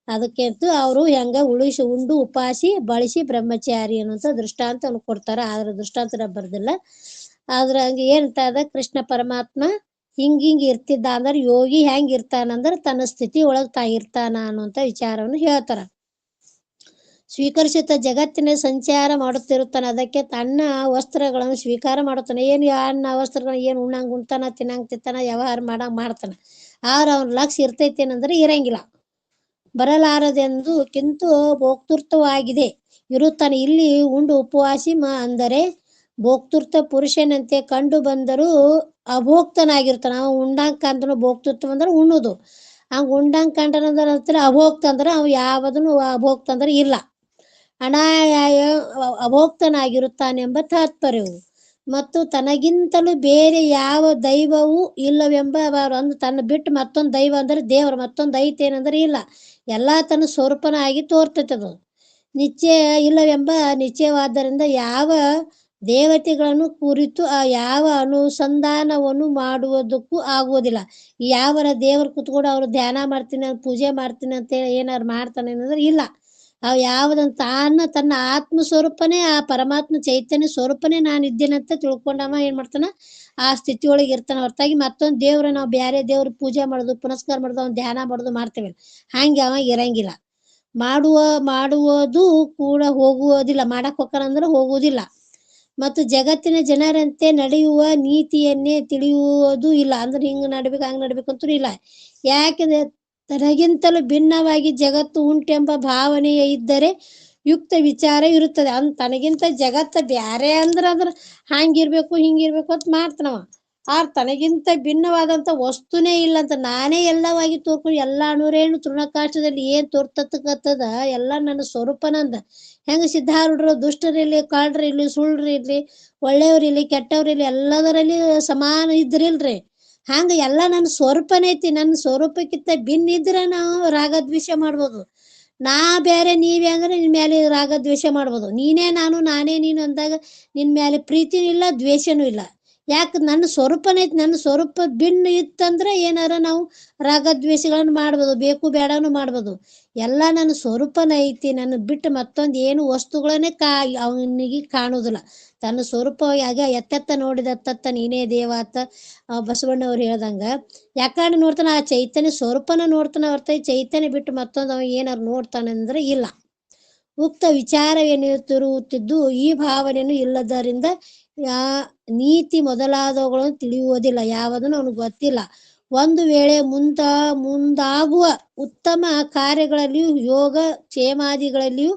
Speaker 1: ಅದಕ್ಕೆಂತೂ ಅವರು ಹೆಂಗ ಉಳಿಸಿ ಉಂಡು ಉಪಾಸಿ ಬಳಸಿ ಬ್ರಹ್ಮಚಾರಿ ಅನ್ನುವಂಥ ದೃಷ್ಟಾಂತವನ್ನು ಕೊಡ್ತಾರ. ಆದ್ರ ದೃಷ್ಟಾಂತ ಬರ್ದಿಲ್ಲ. ಆದ್ರ ಹಂಗ ಏನಂತ ಕೃಷ್ಣ ಪರಮಾತ್ಮ ಹಿಂಗ ಇರ್ತಿದ್ದ ಅಂದ್ರೆ ಯೋಗಿ ಹೆಂಗ್ ಇರ್ತಾನಂದ್ರ ತನ್ನ ಸ್ಥಿತಿ ಒಳಗ್ ಇರ್ತಾನ ಅನ್ನುವಂಥ ವಿಚಾರವನ್ನು ಹೇಳ್ತಾರ. ಸ್ವೀಕರಿಸುತ್ತ ಜಗತ್ತಿನ ಸಂಚಾರ ಮಾಡುತ್ತಿರುತ್ತಾನೆ. ಅದಕ್ಕೆ ತನ್ನ ವಸ್ತ್ರಗಳನ್ನು ಸ್ವೀಕಾರ ಮಾಡುತ್ತಾನೆ. ಏನು ಅನ್ನ ವಸ್ತ್ರಗಳನ್ನ ಏನು ಉಣ್ಣಂಗ್ ಉಣ್ತಾನ, ತಿನ್ನಂಗ್ ತಿಂತಾನ, ವ್ಯವಹಾರ ಮಾಡ್ತಾನ. ಆದ್ರೆ ಅವ್ನ ಲಕ್ಷ್ಯ ಇರ್ತೈತೇನಂದ್ರೆ ಇರಂಗಿಲ್ಲ. ಬರಲಾರದೆಂದು ಕಿಂತು ಭೋಕ್ತೃತ್ವವಾಗಿದೆ ಇರುತ್ತಾನೆ. ಇಲ್ಲಿ ಉಂಡು ಉಪವಾಸಿ ಅಂದರೆ ಭೋಕ್ತೃತ್ವ ಪುರುಷನಂತೆ ಕಂಡು ಬಂದರೂ ಅಭೋಕ್ತನಾಗಿರ್ತಾನ. ಅವ ಉಂಡಂಗ್ ಕಂಡ್ರು ಭೋಕ್ತೃತ್ವ ಅಂದ್ರೆ ಉಣ್ಣುದು. ಹಂಗ ಉಂಡಂಗ್ ಕಂಡ್ರಂದ್ರ ಅಭೋಕ್ತ ಅಂದ್ರೆ ಅವ್ ಯಾವದನ್ನು ಅಭೋಕ್ತ ಅಂದ್ರೆ ಇಲ್ಲ, ಅನಾಯಾಯ ಅಭೋಕ್ತನಾಗಿರುತ್ತಾನೆಂಬ ತಾತ್ಪರ್ಯವು. ಮತ್ತು ತನಗಿಂತಲೂ ಬೇರೆ ಯಾವ ದೈವವೂ ಇಲ್ಲವೆಂಬ ಒಂದು ತನ್ನ ಬಿಟ್ಟು ಮತ್ತೊಂದು ದೈವ ಅಂದ್ರೆ ದೇವರ ಮತ್ತೊಂದು ಐತೇನಂದ್ರೆ ಇಲ್ಲ. ಎಲ್ಲ ತನ್ನ ಸ್ವರೂಪನಾಗಿ ತೋರ್ತೈತದು. ನಿಶ್ಚಯ ಇಲ್ಲವೆಂಬ ನಿಶ್ಚಯವಾದ್ದರಿಂದ ಯಾವ ದೇವತೆಗಳನ್ನು ಕುರಿತು ಯಾವ ಅನುಸಂಧಾನವನ್ನು ಮಾಡುವುದಕ್ಕೂ ಆಗುವುದಿಲ್ಲ. ಯಾವರ ದೇವರು ಕುತ್ಕೊಂಡು ಅವ್ರು ಧ್ಯಾನ ಮಾಡ್ತೀನಿ, ಪೂಜೆ ಮಾಡ್ತೀನಿ ಅಂತ ಏನಾರು ಮಾಡ್ತಾನೆ ಅನ್ನೋದ್ರೆ ಇಲ್ಲ. ಅವು ಯಾವುದಂತ ತನ್ನ ಆತ್ಮ ಸ್ವರೂಪನೇ, ಆ ಪರಮಾತ್ಮ ಚೈತನ್ಯ ಸ್ವರೂಪನೇ ನಾನು ಇದ್ದೇನಂತ ತಿಳ್ಕೊಂಡವ ಏನ್ ಮಾಡ್ತಾನ ಆ ಸ್ಥಿತಿಯೊಳಗೆ ಇರ್ತಾನ. ಹೊರತಾಗಿ ಮತ್ತೊಂದು ದೇವ್ರ ನಾವು ಬೇರೆ ದೇವ್ರ ಪೂಜೆ ಮಾಡೋದು, ಪುನಸ್ಕಾರ ಮಾಡೋದು, ಅವ್ನು ಧ್ಯಾನ ಮಾಡೋದು ಮಾಡ್ತೇವೆ. ಹಂಗೆ ಅವ ಇರಂಗಿಲ್ಲ. ಮಾಡುವುದು ಕೂಡ ಹೋಗುವುದಿಲ್ಲ. ಮಾಡಕ್ ಹೋಗ್ತಾನಂದ್ರೆ ಹೋಗುವುದಿಲ್ಲ. ಮತ್ತು ಜಗತ್ತಿನ ಜನರಂತೆ ನಡೆಯುವ ನೀತಿಯನ್ನೇ ತಿಳಿಯುವುದೂ ಇಲ್ಲ. ಅಂದ್ರೆ ಹಿಂಗ್ ನಡ್ಬೇಕು ಹಂಗ್ ನಡ್ಬೇಕಂತೂ ಇಲ್ಲ. ಯಾಕೆಂದ್ರೆ ತನಗಿಂತಲೂ ಭಿನ್ನವಾಗಿ ಜಗತ್ತು ಉಂಟೆಂಬ ಭಾವನೆ ಇದ್ದರೆ ಯುಕ್ತ ವಿಚಾರ ಇರುತ್ತದೆ. ತನಗಿಂತ ಜಗತ್ತ ಬ್ಯಾರೆ ಅದ್ರ ಹಂಗಿರ್ಬೇಕು ಹಿಂಗಿರ್ಬೇಕು ಅಂತ ಮಾಡ್ತಾನವ. ತನಗಿಂತ ಭಿನ್ನವಾದಂತ ವಸ್ತುನೇ ಇಲ್ಲ ಅಂತ ನಾನೇ ಎಲ್ಲವಾಗಿ ತೋರ್ಕೊಂಡು ಎಲ್ಲಾ ನೂರೇನು ತೃಣಕಾಷ್ಟದಲ್ಲಿ ಏನ್ ತೋರ್ತಕ್ಕತ್ತದ ಎಲ್ಲ ನನ್ನ ಸ್ವರೂಪನಂದ. ಹೆಂಗ ಸಿದ್ಧಾರೂಢರು ದುಷ್ಟರಿರ್ಲಿ, ಕಳ್ಳರಿರ್ಲಿ, ಸುಳ್ಳಿರ್ಲಿ, ಒಳ್ಳೆಯವ್ರಿರ್ಲಿ, ಕೆಟ್ಟವ್ರಿರ್ಲಿ ಎಲ್ಲದರಲ್ಲಿ ಸಮಾನ ಇದ್ರಿಲ್ರಿ. ಹಂಗ ಎಲ್ಲ ನನ್ನ ಸ್ವರೂಪನೇ ಐತಿ. ನನ್ನ ಸ್ವರೂಪಕ್ಕಿಂತ ಭಿನ್ನ ಇದ್ರೆ ನಾವು ರಾಗದ್ವೇಷ ಮಾಡ್ಬೋದು. ನಾ ಬೇರೆ ನೀವೇ ಅಂದ್ರೆ ನಿನ್ ಮೇಲೆ ರಾಗದ್ವೇಷ ಮಾಡ್ಬೋದು. ನೀನೇ ನಾನು ನಾನೇ ನೀನು ಅಂದಾಗ ನಿನ್ ಮೇಲೆ ಪ್ರೀತಿನೂ ಇಲ್ಲ, ದ್ವೇಷನೂ ಇಲ್ಲ. ಯಾಕೆ ನನ್ನ ಸ್ವರೂಪನೇ ಐತಿ. ನನ್ನ ಸ್ವರೂಪ ಭಿನ್ನ ಇತ್ತಂದ್ರೆ ಏನಾರ ನಾವು ರಾಗದ್ವೇಷಗಳನ್ನು ಮಾಡ್ಬೋದು, ಬೇಕು ಬೇಡನು ಮಾಡ್ಬೋದು. ಎಲ್ಲ ನನ್ನ ಸ್ವರೂಪನ ಐತಿ. ನನ್ನ ಬಿಟ್ಟು ಮತ್ತೊಂದು ಏನು ವಸ್ತುಗಳನ್ನೇ ಅವನಿಗೆ ಕಾಣುವುದಿಲ್ಲ. ತನ್ನ ಸ್ವರೂಪವಾಗಿ ಎತ್ತೆತ್ತ ನೋಡಿದ ತತ್ತ ನೀನೇ ದೇವಾತ ಬಸವಣ್ಣವ್ರು ಹೇಳ್ದಂಗ ಯಾಕಂದ್ರೆ ನೋಡ್ತಾನ ಆ ಚೈತನ್ಯ ಸ್ವರೂಪನ ನೋಡ್ತಾನ. ಹೊರತಾಗಿ ಚೈತನ್ಯ ಬಿಟ್ಟು ಮತ್ತೊಂದು ಅವ ಏನಾರು ನೋಡ್ತಾನಂದ್ರೆ ಇಲ್ಲ. ಉಕ್ತ ವಿಚಾರವೇನಿರುತ್ತಿದ್ದು ಈ ಭಾವನೆಯನ್ನು ಇಲ್ಲದರಿಂದ ನೀತಿ ಮೊದಲಾದವುಗಳನ್ನು ತಿಳಿಯುವುದಿಲ್ಲ. ಯಾವುದನ್ನು ಅವನಿಗೆ ಗೊತ್ತಿಲ್ಲ. ಒಂದು ವೇಳೆ ಮುಂದಾಗುವ ಉತ್ತಮ ಕಾರ್ಯಗಳಲ್ಲಿಯೂ ಯೋಗ ಕ್ಷೇಮಾದಿಗಳಲ್ಲಿಯೂ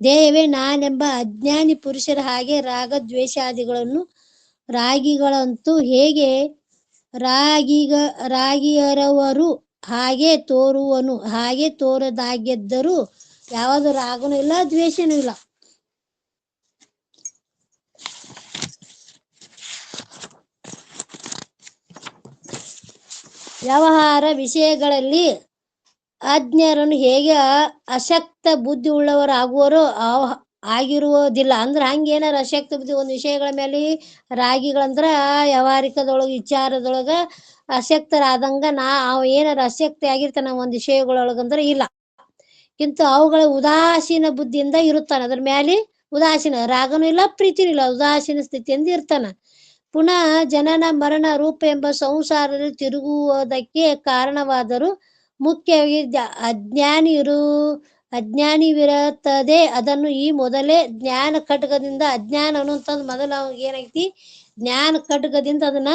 Speaker 1: ದೇಯವೇ ನಾನೆಂಬ ಅಜ್ಞಾನಿ ಪುರುಷರ ಹಾಗೆ ರಾಗದ್ವೇಷಾದಿಗಳನ್ನು ರಾಗಿಗಳಂತೂ ಹೇಗೆ ರಾಗಿಯರವರು ಹಾಗೆ ತೋರುವನು. ಹಾಗೆ ತೋರದಾಗೆದ್ದರೂ ಯಾವುದು ರಾಗನೂ ಇಲ್ಲ, ದ್ವೇಷನೂ ಇಲ್ಲ. ವ್ಯವಹಾರ ವಿಷಯಗಳಲ್ಲಿ ಅಜ್ಞರನ್ನು ಹೇಗೆ ಅಶಕ್ತ ಬುದ್ಧಿ ಉಳ್ಳವರು ಆಗುವರೋ ಆಗಿರುವುದಿಲ್ಲ. ಅಂದ್ರೆ ಹಂಗೇನಾರ ಅಶಕ್ತ ಬುದ್ಧಿ ಒಂದು ವಿಷಯಗಳ ಮೇಲೆ ರಾಗಿಗಳಂದ್ರ ವ್ಯವಹಾರಿಕದೊಳಗ ವಿಚಾರದೊಳಗ ಅಶಕ್ತರಾದಂಗ ಅವ ಏನಾರ ಅಶಕ್ತಿ ಆಗಿರ್ತಾನ ಒಂದು ವಿಷಯಗಳೊಳಗಂದ್ರೆ ಇಲ್ಲ. ಕಿಂತು ಅವುಗಳ ಉದಾಸೀನ ಬುದ್ಧಿಯಿಂದ ಇರುತ್ತಾನ. ಅದ್ರ ಮೇಲೆ ಉದಾಸೀನ, ರಾಗನೂ ಇಲ್ಲ, ಪ್ರೀತಿನೂ ಇಲ್ಲ, ಉದಾಸೀನ ಸ್ಥಿತಿಯಿಂದ ಇರ್ತಾನ. ಪುನಃ ಜನನ ಮರಣ ರೂಪ ಎಂಬ ಸಂಸಾರದಲ್ಲಿ ತಿರುಗುವುದಕ್ಕೆ ಕಾರಣವಾದರೂ ಮುಖ್ಯವಾಗಿ ಅಜ್ಞಾನಿವಿರುತ್ತದೆ. ಅದನ್ನು ಈ ಮೊದಲೇ ಜ್ಞಾನ ಖಡ್ಗದಿಂದ ಅಜ್ಞಾನ ಅನ್ನುವಂಥದ್ದು ಮೊದಲು ಅವಾಗ ಏನೈತಿ ಜ್ಞಾನ ಖಡ್ಗದಿಂದ ಅದನ್ನ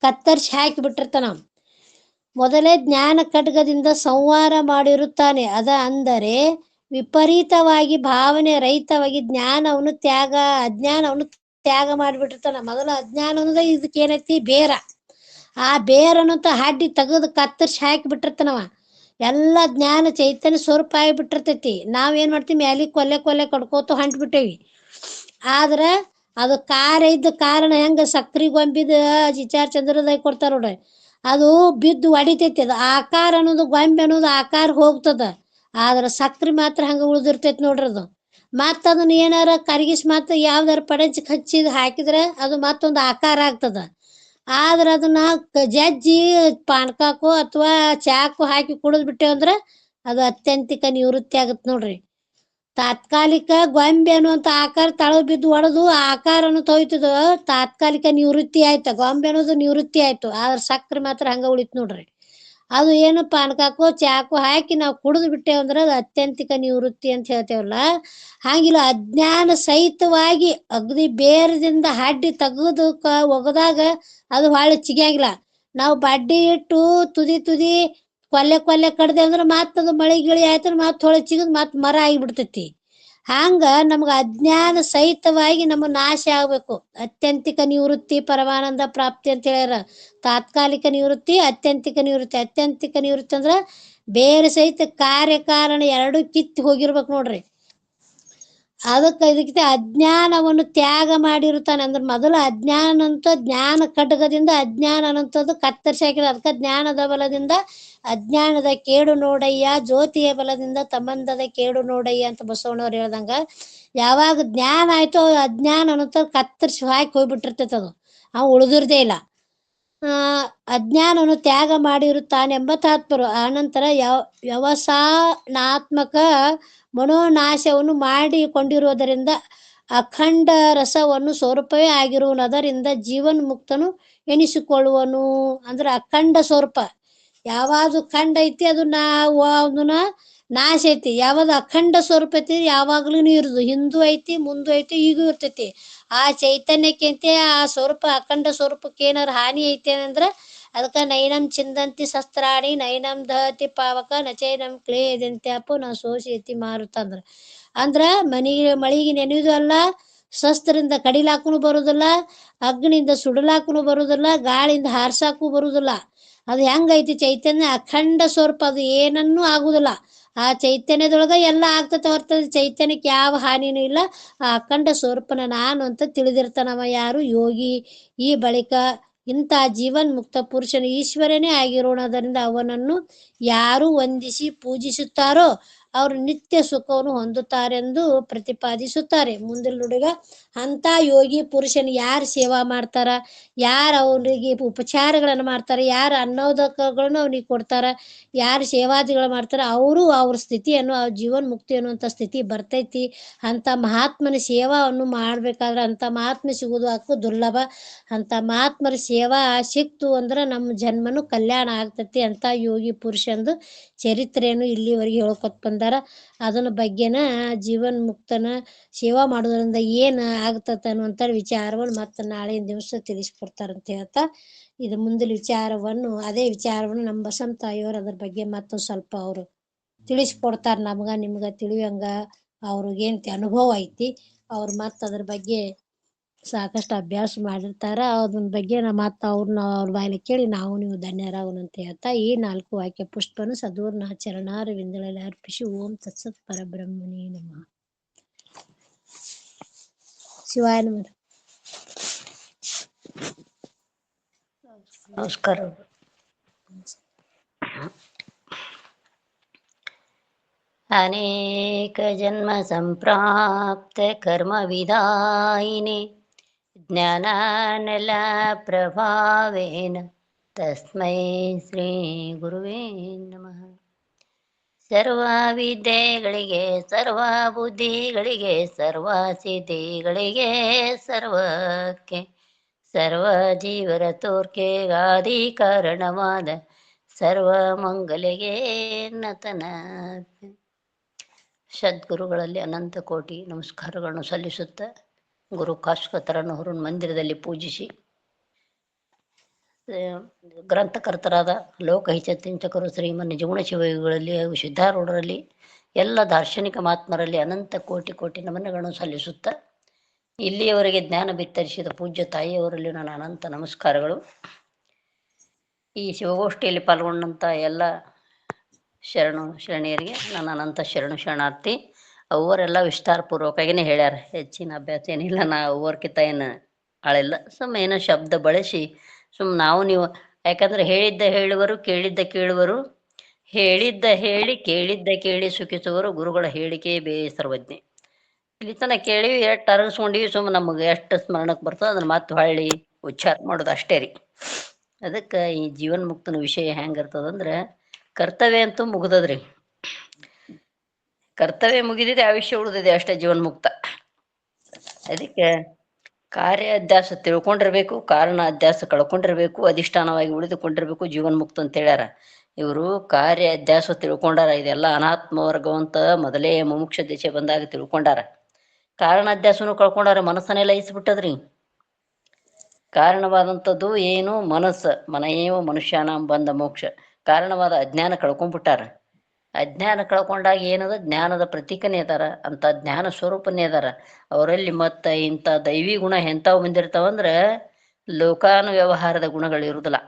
Speaker 1: ಕತ್ತರಿಸಿ ಹಾಕಿ ಬಿಟ್ಟಿರ್ತಾನ. ಮೊದಲೇ ಜ್ಞಾನ ಖಡ್ಗದಿಂದ ಸಂಹಾರ ಮಾಡಿರುತ್ತಾನೆ. ಅಂದರೆ ವಿಪರೀತವಾಗಿ ಭಾವನೆ ರಹಿತವಾಗಿ ಅಜ್ಞಾನವನ್ನು ತ್ಯಾಗ ಮಾಡಿಬಿಟ್ಟಿರ್ತಾನ. ಮೊದಲು ಅಜ್ಞಾನ ಅನ್ನೋದ ಇದಕ್ಕೇನೈತಿ ಬೇರ. ಆ ಬೇರನ್ನಂತ ಹಡ್ಡಿ ತೆಗೆದು ಕತ್ತರಿಸಿ ಹಾಕಿ ಬಿಟ್ಟಿರ್ತಾನವ. ಎಲ್ಲ ಜ್ಞಾನ ಚೈತನ್ಯ ಸ್ವರೂಪ ಆಗಿಬಿಟ್ಟಿರ್ತೈತಿ. ನಾವೇನ್ ಮಾಡ್ತೀವಿ ಮ್ಯಾಲಿ ಕೊಲ್ಲೆ ಕಡ್ಕೋತ ಹೊಂಟ್ಬಿಟ್ಟೇವಿ. ಆದ್ರ ಅದು ಇದ್ದ ಕಾರಣ ಹೆಂಗ ಸಕ್ರಿ ಗೊಂಬಿದ ಚಿಚಾರ ಚಂದ್ರದಾಗಿ ಕೊಡ್ತಾರ ನೋಡ್ರಿ, ಅದು ಬಿದ್ದು ಹೊಡಿತೈತಿ. ಅದು ಆಕಾರ ಅನ್ನೋದು ಗೊಂಬೆ ಅನ್ನೋದು ಆಕಾರ ಹೋಗ್ತದ. ಆದ್ರ ಸಕ್ರಿ ಮಾತ್ರ ಹಂಗ ಉಳ್ದಿರ್ತೈತಿ ನೋಡ್ರಿ. ಅದು ಮತ್ತ ಅದನ್ನ ಏನಾರ ಕರಗಿಸಿ ಮತ್ತ ಯಾವ್ದಾರ ಪಡಂಚಿ ಹಚ್ಚಿದ್ ಹಾಕಿದ್ರೆ ಅದು ಮತ್ತೊಂದು ಆಕಾರ ಆಗ್ತದ. ಆದ್ರ ಅದನ್ನ ಜಜ್ಜಿ ಪಾನಕಕ್ಕೋ ಅಥವಾ ಚಾಕು ಹಾಕಿ ಕುಡಿದ್ ಬಿಟ್ಟೇವ್ ಅಂದ್ರ ಅದು ಅತ್ಯಂತಿಕ ನಿವೃತ್ತಿ ಆಗತ್ ನೋಡ್ರಿ. ತಾತ್ಕಾಲಿಕ ಗೊಂಬೆ ಅನ್ನುವಂತ ಆಕಾರ ತಳಗ್ ಬಿದ್ದು ಒಡೆದು ಆಕಾರನು ತೊಯ್ತದ, ತಾತ್ಕಾಲಿಕ ನಿವೃತ್ತಿ ಆಯ್ತ, ಗೊಂಬೆ ಅನ್ನೋದು ನಿವೃತ್ತಿ ಆಯ್ತು. ಆದ್ರ ಸಕ್ರೆ ಮಾತ್ರ ಹಂಗ ಉಳಿತ್ ನೋಡ್ರಿ. ಅದು ಏನು ಪಾನಕಕ್ಕೋ ಚಾಕು ಹಾಕಿ ನಾವು ಕುಡಿದು ಬಿಟ್ಟೇವ್ ಅಂದ್ರ ಅದು ಅತ್ಯಂತಿಕ ನಿವೃತ್ತಿ ಅಂತ ಹೇಳ್ತೇವಲ್ಲ, ಹಾಗಿಲ್ಲ ಅಜ್ಞಾನ ಸಹಿತವಾಗಿ ಅಗದಿ ಬೇರದಿಂದ ಹಡ್ಡಿ ತೆಗೆದಕ್ಕ ಒಗದಾಗ ಅದು ಹೊಳ್ಳಿ ಚಿಗಿಯಂಗಿಲ್ಲ. ನಾವು ಬಡ್ಡಿ ಇಟ್ಟು ತುದಿ ಕೊಲ್ಲೆ ಕಡ್ದೆ ಅಂದ್ರ ಮತ್ತ ಅದು ಮಳಿ ಗಿಳಿ ಆಯ್ತು ಮತ್ ಹೊಳೆ ಚಿಗದ್ ಮತ್ ಮರ ಆಗಿಬಿಡ್ತೈತಿ. ಹಂಗ ನಮ್ಗ ಅಜ್ಞಾನ ಸಹಿತವಾಗಿ ನಮ್ಮ ನಾಶ ಆಗ್ಬೇಕು. ಅತ್ಯಂತಿಕ ನಿವೃತ್ತಿ ಪರಮಾನಂದ ಪ್ರಾಪ್ತಿ ಅಂತ ಹೇಳ್ಯಾರ. ತಾತ್ಕಾಲಿಕ ನಿವೃತ್ತಿ, ಅತ್ಯಂತಿಕ ನಿವೃತ್ತಿ. ಅತ್ಯಂತಿಕ ನಿವೃತ್ತಿ ಅಂದ್ರ ಬೇರೆ ಸಹಿತ ಕಾರ್ಯಕಾರಣ ಎರಡು ಕಿತ್ತು ಹೋಗಿರ್ಬೇಕು ನೋಡ್ರಿ. ಇದಕ್ಕೆ ಅಜ್ಞಾನವನ್ನು ತ್ಯಾಗ ಮಾಡಿರುತ್ತಾನೆ ಅಂದ್ರೆ ಮೊದಲು ಅಜ್ಞಾನ ಅಂತ ಜ್ಞಾನ ಖಡ್ಗದಿಂದ ಅಜ್ಞಾನ ಅನ್ನಂಥದ್ದು ಕತ್ತರಿಸಿ ಹಾಕಿದ. ಅದಕ್ಕೆ ಜ್ಞಾನದ ಬಲದಿಂದ ಅಜ್ಞಾನದ ಕೇಡು ನೋಡಯ್ಯ, ಜ್ಯೋತಿಯ ಬಲದಿಂದ ಸಂಬಂಧದ ಕೇಡು ನೋಡಯ್ಯ ಅಂತ ಬಸವಣ್ಣವ್ರು ಹೇಳ್ದಂಗ, ಯಾವಾಗ ಜ್ಞಾನ ಆಯ್ತು ಅಜ್ಞಾನ ಅನ್ನೋಂಥದ್ದು ಕತ್ತರಿಸಿ ಹಾಕಿ ಹೋಗ್ಬಿಟ್ಟಿರ್ತೈತೆ. ಅದು ಅವ್ ಉಳಿದಿರ್ದೇ ಇಲ್ಲ. ಅಜ್ಞಾನವನ್ನು ತ್ಯಾಗ ಮಾಡಿರುತ್ತಾನೆಂಬ ತಾತ್ಪರ್ಯ. ಆನಂತರ ವ್ಯವಸಾನಾತ್ಮಕ ಮನೋನಾಶವನ್ನು ಮಾಡಿಕೊಂಡಿರುವುದರಿಂದ ಅಖಂಡ ರಸವನ್ನು ಸ್ವರೂಪವೇ ಆಗಿರುವುದರಿಂದ ಜೀವನ್ ಮುಕ್ತನು ಎನಿಸಿಕೊಳ್ಳುವನು. ಅಂದ್ರೆ ಅಖಂಡ ಸ್ವರೂಪ ಯಾವುದು ಖಂಡ ಐತಿ ಅದು ಅದನ್ನ ನಾಶ ಐತಿ. ಯಾವ್ದು ಅಖಂಡ ಸ್ವರೂಪ ಐತಿ ಯಾವಾಗ್ಲೂ ಇರುದು, ಹಿಂದೂ ಐತಿ ಮುಂದೂ ಐತಿ ಈಗೂ ಇರ್ತೈತಿ. ಆ ಚೈತನ್ಯಕ್ಕಿಂತ ಆ ಸ್ವರೂಪ ಅಖಂಡ ಸ್ವರೂಪಕ್ಕೆ ಏನಾರು ಹಾನಿ ಐತಿ ಅಂದ್ರ ಅದಕ್ಕ ನೈನಂ ಚಿಂದಂತಿ ಶಸ್ತ್ರಾಣಿ ನೈನಂ ದಹತಿ ಪಾವಕ ನಚೈನಂ ಕ್ಲೇದಂತ್ಯಾಪು ನಾ ಸೋಷಿತಿ ಮಾರುತಂದ್ರ. ಅಂದ್ರ ಮಳಿಗೆ ನೆನೆಯುದು ಅಲ್ಲ, ಶಸ್ತ್ರದಿಂದ ಕಡಿಲಾಕನು ಬರುದಿಲ್ಲ, ಅಗ್ನಿಯಿಂದ ಸುಡಲಾಕನು ಬರುದಿಲ್ಲ, ಗಾಳಿಯಿಂದ ಹಾರ್ಸಾಕು ಬರುದಿಲ್ಲ. ಅದು ಹೆಂಗೈತಿ ಚೈತನ್ಯ ಅಖಂಡ ಸ್ವರೂಪ, ಅದು ಏನನ್ನೂ ಆಗುದಿಲ್ಲ. ಆ ಚೈತನ್ಯದೊಳಗ ಎಲ್ಲ ಆಗ್ತತೆ ಹೊರ್ತದೆ, ಚೈತನ್ಯಕ್ಕೆ ಯಾವ ಹಾನಿನೂ ಇಲ್ಲ. ಆ ಅಖಂಡ ಸ್ವರೂಪನ ನಾನು ಅಂತ ತಿಳಿದಿರ್ತಾನವ ಯಾರು ಯೋಗಿ. ಈ ಬಳಿಕ ಇಂಥ ಜೀವನ್ ಮುಕ್ತ ಪುರುಷನ ಈಶ್ವರನೇ ಆಗಿರೋಣದರಿಂದ ಅವನನ್ನು ಯಾರು ವಂದಿಸಿ ಪೂಜಿಸುತ್ತಾರೋ ಅವರು ನಿತ್ಯ ಸುಖವನ್ನು ಹೊಂದುತ್ತಾರೆಂದು ಪ್ರತಿಪಾದಿಸುತ್ತಾರೆ. ಮುಂದಿನ ನುಡಿಗ ಅಂತ ಯೋಗಿ ಪುರುಷನ ಯಾರು ಸೇವಾ ಮಾಡ್ತಾರ, ಯಾರು ಅವನಿಗೆ ಉಪಚಾರಗಳನ್ನು ಮಾಡ್ತಾರೆ, ಯಾರು ಅನ್ನೋದಕಗಳನ್ನು ಅವನಿಗೆ ಕೊಡ್ತಾರ, ಯಾರು ಸೇವಾದಿಗಳು ಮಾಡ್ತಾರ ಅವರು ಅವ್ರ ಸ್ಥಿತಿಯನ್ನು ಜೀವನ್ ಮುಕ್ತಿ ಅನ್ನುವಂಥ ಸ್ಥಿತಿ ಬರ್ತೈತಿ. ಅಂತ ಮಹಾತ್ಮನ ಸೇವಾವನ್ನು ಮಾಡ್ಬೇಕಾದ್ರೆ ಅಂತ ಮಹಾತ್ಮ ಸಿಗುವುದು ಅಕ್ಕೂ ದುರ್ಲಭ. ಅಂತ ಮಹಾತ್ಮರ ಸೇವಾ ಸಿಕ್ತು ಅಂದ್ರೆ ನಮ್ಮ ಜನ್ಮನು ಕಲ್ಯಾಣ ಆಗ್ತತಿ. ಅಂತ ಯೋಗಿ ಪುರುಷಂದು ಚರಿತ್ರೆಯನ್ನು ಇಲ್ಲಿವರೆಗೆ ಹೇಳ್ಕೊತ ಬಂದಾರ. ಅದನ್ನ ಬಗ್ಗೆನ ಜೀವನ್ ಮುಕ್ತನ ಸೇವಾ ಮಾಡೋದ್ರಿಂದ ಏನ್ ಆಗ್ತತ ಅನ್ನುವಂಥ ವಿಚಾರವನ್ನು ಮತ್ತೆ ನಾಳಿನ ದಿವಸ ತಿಳಿಸ್ಕೊಡ್ತಾರಂತ ಹೇಳ್ತಾ, ಇದು ಮುಂದಿನ ವಿಚಾರವನ್ನು ಅದೇ ವಿಚಾರವನ್ನು ನಮ್ಮ ಬಸಂತ ತಾಯಿಯವರು ಅದ್ರ ಬಗ್ಗೆ ಮತ್ತೊಂದು ಸ್ವಲ್ಪ ಅವರು ತಿಳಿಸ್ಕೊಡ್ತಾರ. ನಮ್ಗ ನಿಮ್ಗ ತಿಳಿಯಂಗ ಅವ್ರಿಗೇನ್ ಅನುಭವ ಐತಿ, ಅವ್ರು ಮತ್ತ ಅದ್ರ ಬಗ್ಗೆ ಸಾಕಷ್ಟು ಅಭ್ಯಾಸ ಮಾಡಿರ್ತಾರ. ಅದನ್ನ ಬಗ್ಗೆ ಮತ್ತ ಅವ್ರ ಬಾಯಲ್ಲಿ ಕೇಳಿ ನಾವು ನೀವು ಧನ್ಯರಾಗೋಣಂತ ಹೇಳ್ತಾ ಈ 4 ವಾಕ್ಯ ಪುಷ್ಪನು ಸದ್ಗುರುನ ಚರಣಾರವಿಂದಗಳಲ್ಲಿ ಅರ್ಪಿಸಿ ಓಂ ತತ್ಸತ್ ಪರಬ್ರಹ್ಮಣೇ ನಮಃ. ಶಿವಾಯ ನಮಃ.
Speaker 2: ನಮಸ್ಕಾರ. ಅನೇಕ ಜನ್ಮ ಸಂಪ್ರಾಪ್ತ ಕರ್ಮ ವಿದಾಯಿನಿ ಜ್ಞಾನಾನಲ ಪ್ರಭಾವೇನ ತಸ್ಮೈ ಶ್ರೀ ಗುರುವೇ ನಮಃ. ಸರ್ವ ವಿದ್ಯೆಗಳಿಗೆ, ಸರ್ವ ಬುದ್ಧಿಗಳಿಗೆ, ಸರ್ವ ಸಿದ್ಧಿಗಳಿಗೆ, ಸರ್ವಕ್ಕೆ ಸರ್ವ ಜೀವರ ತೋರ್ಕೆಗಾದಿ ಕಾರಣವಾದ ಸರ್ವ ಮಂಗಲಿಗೆ ನತನ. ಸದ್ಗುರುಗಳಲ್ಲಿ ಅನಂತ ಕೋಟಿ ನಮಸ್ಕಾರಗಳನ್ನು ಸಲ್ಲಿಸುತ್ತಾ ಗುರು ಕಾಶ್ಕತರನ್ನು ಹೊರನ್ ಮಂದಿರದಲ್ಲಿ ಪೂಜಿಸಿ ಗ್ರಂಥಕರ್ತರಾದ ಲೋಕಹಿತಚಿಂತಕರು ಶ್ರೀಮನ್ ನಿಜಗುಣ ಶಿವಗಳಲ್ಲಿ ಹಾಗೂ ಸಿದ್ಧಾರೂಢರಲ್ಲಿ ಎಲ್ಲ ದಾರ್ಶನಿಕ ಮಹಾತ್ಮರಲ್ಲಿ ಅನಂತ ಕೋಟಿ ಕೋಟಿ ನಮನಗಳನ್ನು ಸಲ್ಲಿಸುತ್ತಾ ಇಲ್ಲಿಯವರೆಗೆ ಜ್ಞಾನ ಬಿತ್ತರಿಸಿದ ಪೂಜ್ಯ ತಾಯಿಯವರಲ್ಲಿ ನನ್ನ ಅನಂತ ನಮಸ್ಕಾರಗಳು. ಈ ಶಿವಗೋಷ್ಠಿಯಲ್ಲಿ ಪಾಲ್ಗೊಂಡಂಥ ಎಲ್ಲ ಶರಣೆಯರಿಗೆ ನನ್ನ ಅನಂತ ಶರಣಾರ್ಥಿ. ಅವರೆಲ್ಲ ವಿಸ್ತಾರಪೂರ್ವಕವಾಗಿಯೇ ಹೇಳ್ಯಾರ, ಹೆಚ್ಚಿನ ಅಭ್ಯಾಸ ಏನಿಲ್ಲ. ನಾ ಅವ್ರಕ್ಕಿಂತ ಏನು ಆಳಿಲ್ಲ. ಏನೋ ಶಬ್ದ ಬಳಸಿ ನಾವು ನೀವು, ಯಾಕಂದರೆ ಹೇಳಿದ್ದ ಹೇಳುವರು, ಕೇಳಿದ್ದ ಕೇಳುವರು, ಹೇಳಿದ್ದ ಹೇಳಿ ಕೇಳಿದ್ದ ಕೇಳಿ ಸುಖಿಸುವರು, ಗುರುಗಳ ಹೇಳಿಕೆ ಸರ್ವಜ್ಞೆ. ಇಲ್ಲಿ ತನಕ ಕೇಳಿವಿ, ಎಷ್ಟು ಅರಗಿಸ್ಕೊಂಡಿವಿ, ನಮಗೆ ಎಷ್ಟು ಸ್ಮರಣಕ್ಕೆ ಬರ್ತದೆ ಅದನ್ನು ಮತ್ತೆ ಹೊಳ್ಳಿ ಉಚ್ಚಾರ ಮಾಡೋದು ಅಷ್ಟೇ ರೀ. ಅದಕ್ಕೆ ಈ ಜೀವನ್ಮುಕ್ತನ ವಿಷಯ ಹೆಂಗಿರ್ತದಂದ್ರೆ, ಕರ್ತವ್ಯ ಅಂತೂ ಮುಗ್ದದ್ರಿ. ಕರ್ತವ್ಯ ಮುಗಿದಿದೆ, ಆಯುಷ್ಯ ಉಳಿದಿದೆ ಅಷ್ಟೇ ಜೀವನ್ಮುಕ್ತ. ಅದಕ್ಕೆ ಕಾರ್ಯ ಅಧ್ಯಾಸ ತಿಳ್ಕೊಂಡಿರ್ಬೇಕು, ಕಾರಣ ಅಧ್ಯಾಸ ಕಳ್ಕೊಂಡಿರ್ಬೇಕು, ಅಧಿಷ್ಠಾನವಾಗಿ ಉಳಿದುಕೊಂಡಿರ್ಬೇಕು ಜೀವನ್ಮುಕ್ತ ಅಂತ ಹೇಳ್ಯಾರ. ಇವರು ಕಾರ್ಯ ಅಧ್ಯಾಸ ತಿಳ್ಕೊಂಡಾರ. ಇದೆಲ್ಲ ಅನಾತ್ಮ ವರ್ಗವಂತ ಮೊದಲೇ ಮುಮುಕ್ಷ ದೇಶ ಬಂದಾಗ ತಿಳ್ಕೊಂಡಾರ. ಕಾರಣ ಅಧ್ಯಾಸನು ಕಳ್ಕೊಂಡಾರ, ಮನಸ್ಸನ್ನೇ ಲಯಿಸ್ಬಿಟ್ಟದ್ರಿ. ಕಾರಣವಾದಂಥದ್ದು ಏನು? ಮನಸ್ಸು. ಮನಯೇವ ಮನುಷ್ಯಾನಾಂ ಬಂಧ ಮೋಕ್ಷ. ಕಾರಣವಾದ ಅಜ್ಞಾನ ಕಳ್ಕೊಂಡ್ಬಿಟ್ಟಾರ. ಅಜ್ಞಾನ ಕಳ್ಕೊಂಡಾಗ ಏನದ? ಜ್ಞಾನದ ಪ್ರತೀಕನೇ ಅದಾರ, ಅಂತ ಜ್ಞಾನ ಸ್ವರೂಪನೇ ಅದಾರ ಅವರಲ್ಲಿ. ಮತ್ತು ಇಂಥ ದೈವಿ ಗುಣ ಎಂಥವು ಬಂದಿರ್ತಾವಂದ್ರೆ ಲೋಕಾನು ವ್ಯವಹಾರದ ಗುಣಗಳು ಇರುವುದಿಲ್ಲ.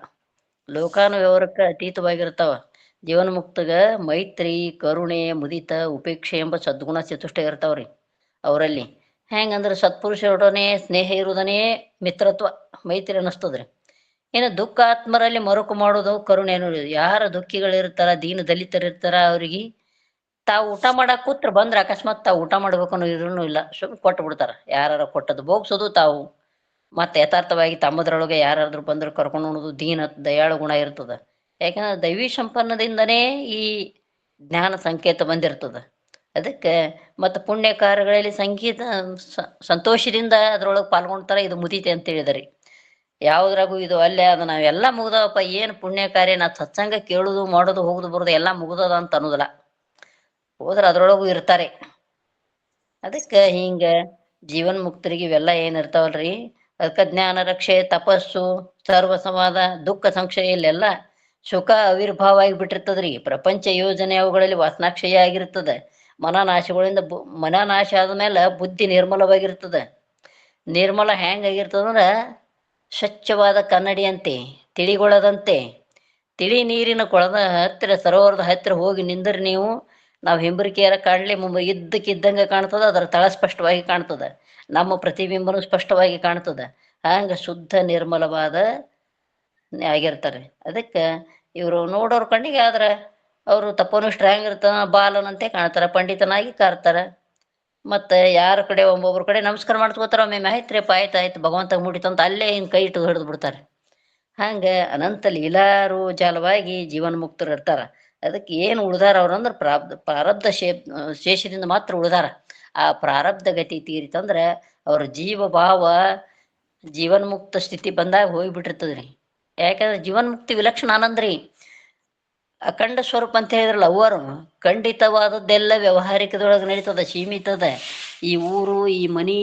Speaker 2: ಲೋಕಾನು ವ್ಯವಹಾರಕ್ಕೆ ಅತೀತವಾಗಿರ್ತಾವ. ಜೀವನ್ಮುಕ್ತಗ ಮೈತ್ರಿ, ಕರುಣೆ, ಮುದಿತ, ಉಪೇಕ್ಷೆ ಎಂಬ ಸದ್ಗುಣ ಚತುಷ್ಟ ಇರ್ತಾವ್ರಿ ಅವರಲ್ಲಿ. ಹೆಂಗಂದ್ರೆ ಸತ್ಪುರುಷರೊಡನೆ ಸ್ನೇಹ ಇರುವುದನೇ ಮಿತ್ರತ್ವ, ಮೈತ್ರಿ ಅನ್ನಿಸ್ತದ್ರಿ. ಇನ್ನು ದುಃಖ ಆತ್ಮರಲ್ಲಿ ಮರುಕು ಮಾಡೋದು ಕರುಣೆ ಅನ್ನೋದು. ಯಾರ ದುಃಖಿಗಳಿರ್ತಾರ, ದೀನ ದಲಿತರಿರ್ತಾರ, ಅವ್ರಿಗೆ ತಾವು ಊಟ ಮಾಡಕ್ಕೆ ಕೂತ್ರ ಬಂದ್ರೆ ಅಕಸ್ಮಾತ್ ತಾವು ಊಟ ಮಾಡ್ಬೇಕು ಅನ್ನೋ ಇದ್ರೂ ಇಲ್ಲ, ಸುಮ್ಮನೆ ಕೊಟ್ಟು ಬಿಡ್ತಾರ. ಯಾರು ಕೊಟ್ಟದ್ದು ಬೋಗ್ಸೋದು ತಾವು. ಮತ್ತೆ ಯಥಾರ್ಥವಾಗಿ ತಮ್ಮದ್ರೊಳಗೆ ಯಾರಾದ್ರೂ ಬಂದ್ರೆ ಕರ್ಕೊಂಡು ಉಣೋದು. ದೀನ ದಯಾಳು ಗುಣ ಇರ್ತದ. ಯಾಕಂದ್ರೆ ದೈವಿ ಸಂಪನ್ನದಿಂದನೇ ಈ ಜ್ಞಾನ ಸಂಕೇತ ಬಂದಿರ್ತದ. ಅದಕ್ಕೆ ಮತ್ತು ಪುಣ್ಯ ಕಾರ್ಯಗಳಲ್ಲಿ ಸಂತೋಷದಿಂದ ಅದ್ರೊಳಗೆ ಪಾಲ್ಗೊಳ್ತಾರೆ. ಇದು ಮುದಿತೆ ಅಂತ ಹೇಳಿದ್ರಿ. ಯಾವುದ್ರಾಗೂ ಇದು ಅಲ್ಲೇ ಅದು ನಾವೆಲ್ಲ ಮುಗ್ದವಪ್ಪ, ಏನು ಪುಣ್ಯ ಕಾರ್ಯ, ನಾ ಸತ್ಸಂಗ ಕೇಳೋದು ಮಾಡೋದು ಹೋಗುದು ಬರೋದು ಎಲ್ಲ ಮುಗ್ದದ ಅಂತ ಅನ್ನೋದಿಲ್ಲ. ಹೋದ್ರೆ ಅದ್ರೊಳಗೂ ಇರ್ತಾರೆ. ಅದಕ್ಕೆ ಹಿಂಗೆ ಜೀವನ್ಮುಕ್ತರಿಗೆ ಇವೆಲ್ಲ ಏನಿರ್ತಾವಲ್ರಿ, ಅದಕ್ಕೆ ಜ್ಞಾನ ರಕ್ಷೆ, ತಪಸ್ಸು, ಸರ್ವ ಸಂವಾದ, ದುಃಖ ಸಂಶಯ, ಇಲ್ಲೆಲ್ಲ ಸುಖ ಆವಿರ್ಭಾವ ಆಗಿಬಿಟ್ಟಿರ್ತದ್ರಿ. ಪ್ರಪಂಚ ಯೋಜನೆ ಅವುಗಳಲ್ಲಿ ವಾಸನಾಕ್ಷಯ ಆಗಿರ್ತದೆ. ಮನನಾಶಗಳಿಂದ ಮನನಾಶ ಆದ್ಮೇಲೆ ಬುದ್ಧಿ ನಿರ್ಮಲವಾಗಿರ್ತದೆ. ನಿರ್ಮಲ ಹೆಂಗಾಗಿರ್ತದಂದ್ರೆ ಸ್ವಚ್ಛವಾದ ಕನ್ನಡಿಯಂತೆ, ತಿಳಿಗೊಳದಂತೆ. ತಿಳಿ ನೀರಿನ ಕೊಳದ ಹತ್ತಿರ, ಸರೋವರದ ಹತ್ತಿರ ಹೋಗಿ ನಿಂದ್ರೆ ನೀವು, ನಾವು ಹೆಂಬರಿಕೆಯರ ಕಾಣಲಿ ಇದ್ದಕ್ಕಿದ್ದಂಗೆ ಕಾಣ್ತದೆ. ಅದರ ತಳ ಸ್ಪಷ್ಟವಾಗಿ ಕಾಣ್ತದೆ, ನಮ್ಮ ಪ್ರತಿಬಿಂಬನೂ ಸ್ಪಷ್ಟವಾಗಿ ಕಾಣ್ತದೆ. ಹಂಗೆ ಶುದ್ಧ ನಿರ್ಮಲವಾದ ಆಗಿರ್ತಾರೆ. ಅದಕ್ಕೆ ಇವರು ನೋಡೋರು ಕಣ್ಣಿಗೆ ಆದ್ರೆ ಅವರು ತಪ್ಪನು ಸ್ಟ್ರಾಂಗ್ ಇರ್ತಾನ, ಬಾಲನಂತೆ ಕಾಣ್ತಾರೆ, ಪಂಡಿತನಾಗಿ ಕಾಡ್ತಾರೆ. ಮತ್ತು ಯಾರ ಕಡೆ ಒಬ್ಬೊಬ್ರ ಕಡೆ ನಮಸ್ಕಾರ ಮಾಡ್ಸ್ಕೋತಾರ. ಒಮ್ಮೆ ಆಯ್ತ್ರಿಪ್ಪ, ಆಯ್ತು ಭಗವಂತ ಮುಡಿತಂತ ಅಲ್ಲೇ ಹಿಂಗೆ ಕೈ ಇಟ್ಟು ಹಿಡಿದು ಬಿಡ್ತಾರೆ. ಹಂಗೆ ಅನಂತ ಲೀಲಾರು ಜಾಲವಾಗಿ ಜೀವನ್ಮುಕ್ತರು ಇರ್ತಾರ. ಅದಕ್ಕೆ ಏನು ಉಳ್ದಾರ ಅವ್ರು ಅಂದ್ರೆ ಪ್ರಾರಬ್ಧ ಶೇಷದಿಂದ ಮಾತ್ರ ಉಳ್ದಾರ. ಆ ಪ್ರಾರಬ್ಧ ಗತಿ ತೀರಿತಂದ್ರೆ ಅವ್ರ ಜೀವ ಭಾವ ಜೀವನ್ಮುಕ್ತ ಸ್ಥಿತಿ ಬಂದಾಗ ಹೋಗಿಬಿಟ್ಟಿರ್ತದ್ರಿ. ಯಾಕಂದ್ರೆ ಜೀವನ್ಮುಕ್ತಿ ವಿಲಕ್ಷಣ ಆನಂದ್ರಿ. ಅಖಂಡ ಸ್ವರೂಪ ಅಂತ ಹೇಳಿದ್ರಲ್ಲ, ಅವರು ಖಂಡಿತವಾದದ್ದೆಲ್ಲ ವ್ಯವಹಾರಿಕದೊಳಗೆ ನಡೀತದ, ಸೀಮಿತದ. ಈ ಊರು, ಈ ಮನಿ,